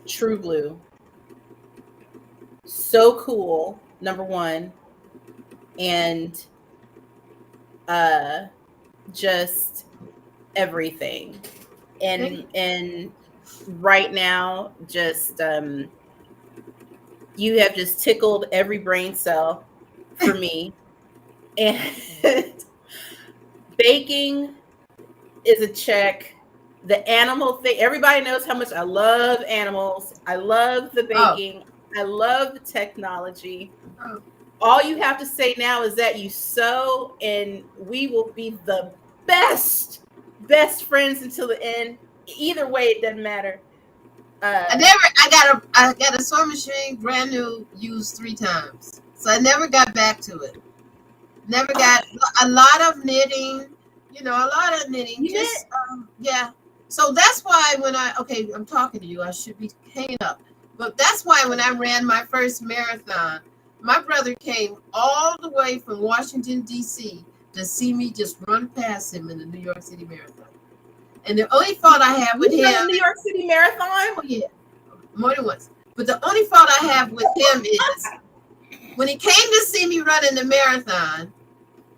true blue. So cool, number one. And just everything. And right now, just you have just tickled every brain cell for me. And baking is a check. The animal thing, everybody knows how much I love animals. I love the baking. I love the technology. All you have to say now is that you sew, and we will be the best friends until the end. Either way, it doesn't matter. I got a sewing machine, brand new, used 3 times. So I never got back to it. Never got a lot of knitting, Yeah. So that's why when I'm talking to you, I should be hanging up. But that's why when I ran my first marathon, my brother came all the way from Washington, D.C. to see me just run past him in the New York City Marathon. And the only fault I have with You him, done the New York City Marathon? oh yeah, more than once. But the only fault I have with him is when he came to see me running the marathon,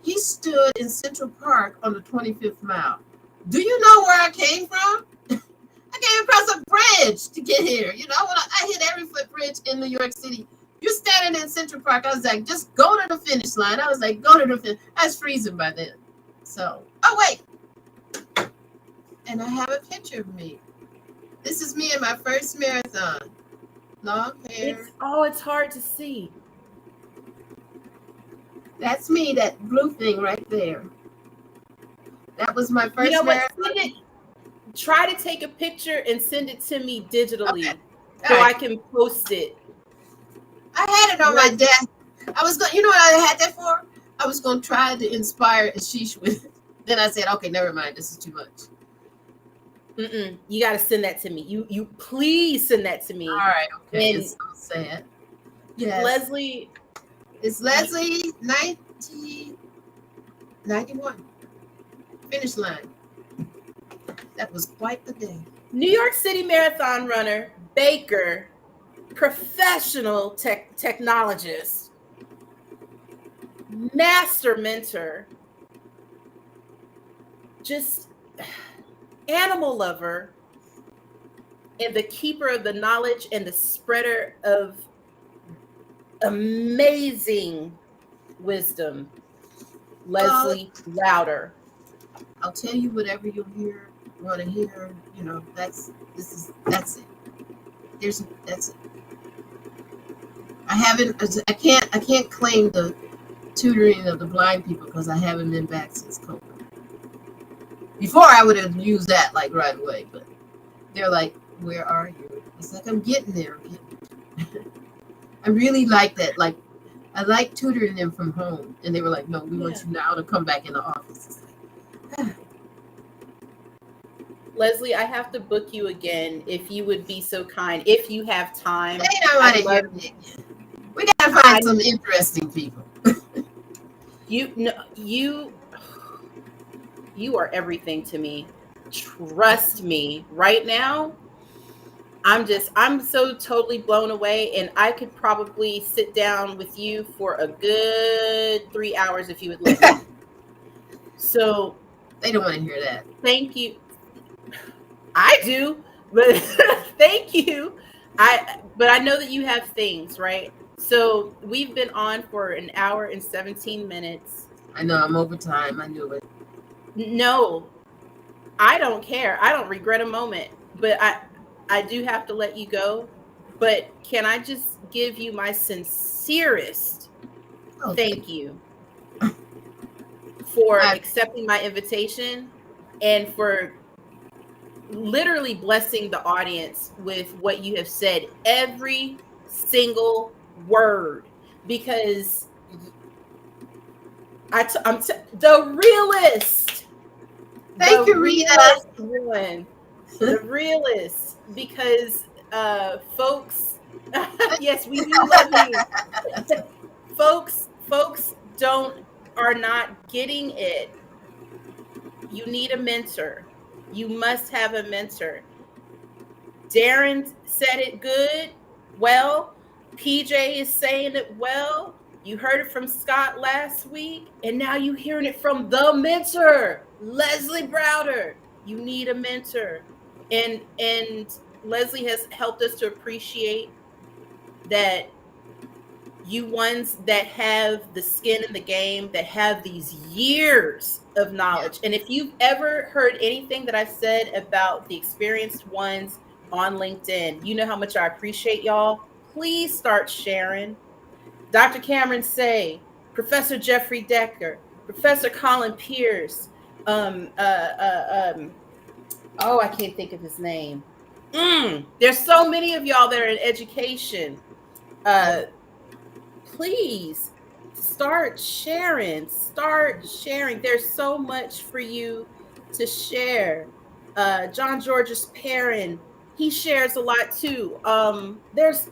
he stood in Central Park on the 25th mile. Do you know where I came from? I came across a bridge to get here. You know, when I hit every footbridge in New York City. You're standing in Central Park. I was like, just go to the finish line. I was like, go to the finish. I was freezing by then. So, oh, wait. And I have a picture of me. This is me in my first marathon. Long hair. It's hard to see. That's me, that blue thing right there. That was my first marathon. Try to take a picture and send it to me digitally so I can post it. I had it on my desk. I was going, you know what I had that for? I was going to try to inspire Ashish with it. Then I said, okay, never mind. This is too much. You got to send that to me. You please send that to me. All right. Okay. And it's so sad. Yes. Lezlie. It's Lezlie 1991. Finish line. That was quite the day. New York City Marathon runner, baker, professional technologist, master mentor, just animal lover, and the keeper of the knowledge and the spreader of amazing wisdom, Lezlie Browder. I'll tell you whatever you'll want to hear. You know, that's it. That's it. I can't claim the tutoring of the blind people because I haven't been back since COVID. Before I would have used that like right away, but they're like, where are you? It's like, I'm getting there. I really like that. Like, I like tutoring them from home. And they were like, no, we want you now to come back in the office. Lezlie, I have to book you again if you would be so kind. If you have time. They don't want to hear me. We gotta find some interesting people. You are everything to me. Trust me. Right now, I'm so totally blown away, and I could probably sit down with you for a good 3 hours if you would listen. So they don't want to hear that. Thank you. I do, but thank you. But I know that you have things, right? So we've been on for an hour and 17 minutes. I know I'm over time. I knew it. No, I don't care. I don't regret a moment, but I do have to let you go. But can I just give you my sincerest thank you for accepting my invitation and for literally blessing the audience with what you have said, every single word, because I'm the realist. Thank you, Rita. The realist, because folks, yes, we do love you. folks are not getting it. You need a mentor. You must have a mentor. Darren said it good. Well, PJ is saying it well. You heard it from Scott last week, and now you're hearing it from the mentor, Lezlie Browder. You need a mentor. And Lezlie has helped us to appreciate that you ones that have the skin in the game, that have these years of knowledge. And if you've ever heard anything that I've said about the experienced ones on LinkedIn, you know how much I appreciate y'all. Please start sharing. Dr. Cameron Say, Professor Jeffrey Decker, Professor Colin Pierce, I can't think of his name. There's so many of y'all that are in education. Please start sharing. There's so much for you to share. John George's parent, he shares a lot too. There's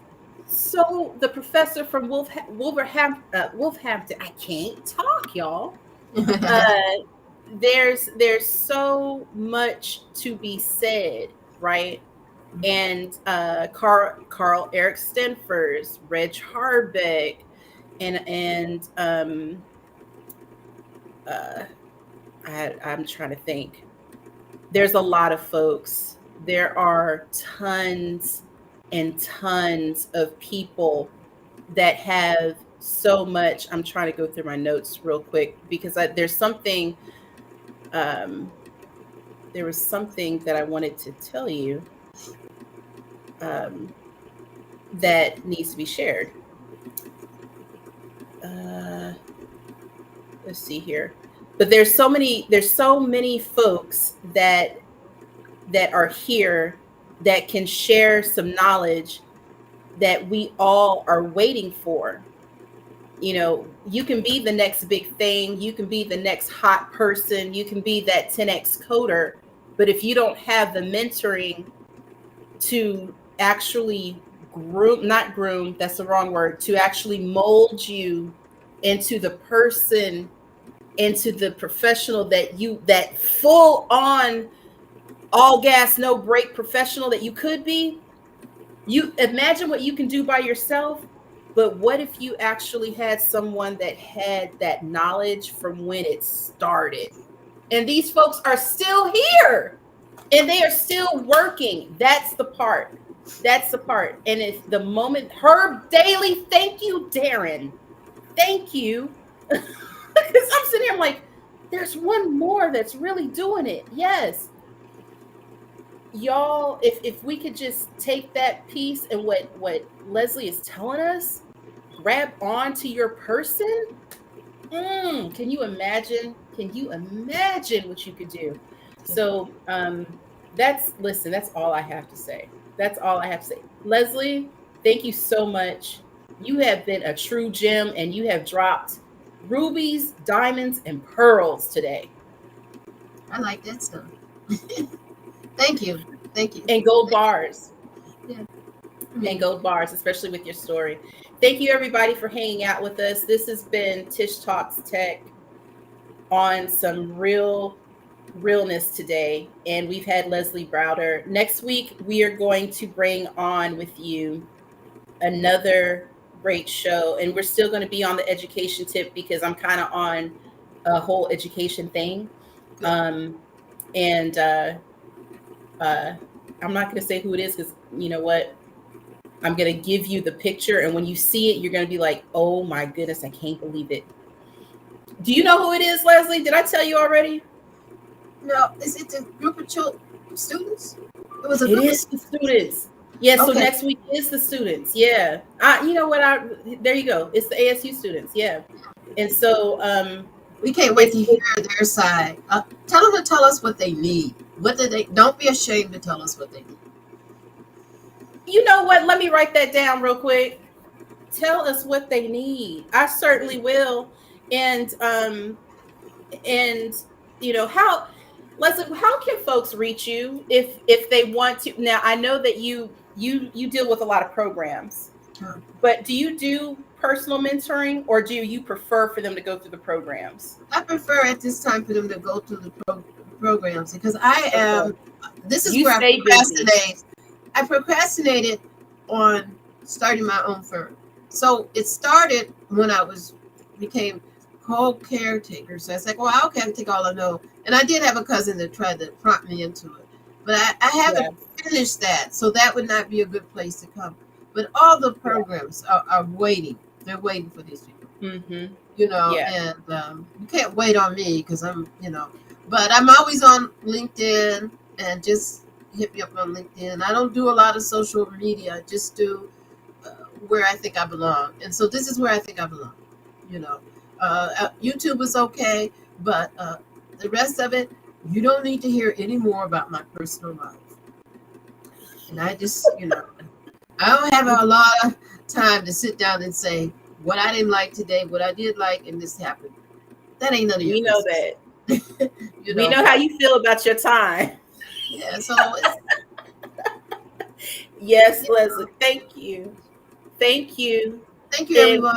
the professor from Wolverhampton, I can't talk, y'all. there's so much to be said, right? And Carl Eric Stenfers, Reg Harbeck, and I'm trying to think. There's a lot of folks. There are tons and tons of people that have so much. I'm trying to go through my notes real quick because there's something. There was something that I wanted to tell you that needs to be shared. Let's see here. But there's so many folks that are here that can share some knowledge that we all are waiting for. You know, you can be the next big thing, you can be the next hot person, you can be that 10x coder, but if you don't have the mentoring to actually groom, that's the wrong word, to actually mold you into the person, into the professional that full on, all gas, no brake professional that you could be. You imagine what you can do by yourself, but what if you actually had someone that had that knowledge from when it started? And these folks are still here and they are still working. That's the part. And it's the moment. Herb Daily, thank you, Darren. Thank you. Because I'm sitting here, I'm like, there's one more that's really doing it. Yes. Y'all, if we could just take that piece and what Lezlie is telling us, grab on to your person. Can you imagine? Can you imagine what you could do? So that's all I have to say. That's all I have to say. Lezlie, thank you so much. You have been a true gem and you have dropped rubies, diamonds, and pearls today. I like that stuff. Thank you. And gold bars. Yeah. And gold bars, especially with your story. Thank you, everybody, for hanging out with us. This has been Tish Talks Tech on some realness today. And we've had Lezlie Browder. Next week, we are going to bring on with you another great show. And we're still going to be on the education tip because I'm kind of on a whole education thing. I'm not going to say who it is because you know what? I'm going to give you the picture. And when you see it, you're going to be like, oh my goodness, I can't believe it. Do you know who it is, Lezlie? Did I tell you already? No, is it the group of students? It is the students. Yeah, so Okay. Next week is the students. Yeah. You know what? There you go. It's the ASU students. Yeah. And so we can't wait to hear their side. Tell them to tell us what they need. Don't be ashamed to tell us what they need. You know what? Let me write that down real quick. Tell us what they need. I certainly will. And you know, Lezlie, how can folks reach you if they want to? Now, I know that you deal with a lot of programs, but do you do personal mentoring or do you prefer for them to go through the programs? I prefer at this time for them to go through the programs because this is where I procrastinate. I procrastinated on starting my own firm. So it started when I became co-caretaker. So I was like, well, okay, I can take all I know. And I did have a cousin that tried to prompt me into it. But I haven't finished that. So that would not be a good place to come. But all the programs are waiting. They're waiting for these people. Mm-hmm. You know, and you can't wait on me because I'm, you know. But I'm always on LinkedIn and just hit me up on LinkedIn. I don't do a lot of social media. I just do where I think I belong. And so this is where I think I belong. You know, YouTube is okay, but the rest of it, you don't need to hear any more about my personal life. And I just, you know, I don't have a lot of time to sit down and say what I didn't like today, what I did like, and this happened. That ain't none of your business. Know that. You know? We know how you feel about your time. Yeah, so yes, Lezlie, thank you. Thank you. Thank you, everyone.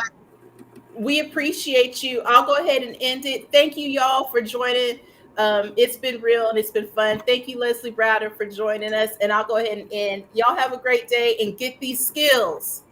We appreciate you. I'll go ahead and end it. Thank you, y'all, for joining. It's been real and it's been fun. Thank you, Lezlie Browder, for joining us. And I'll go ahead and end. Y'all have a great day and get these skills.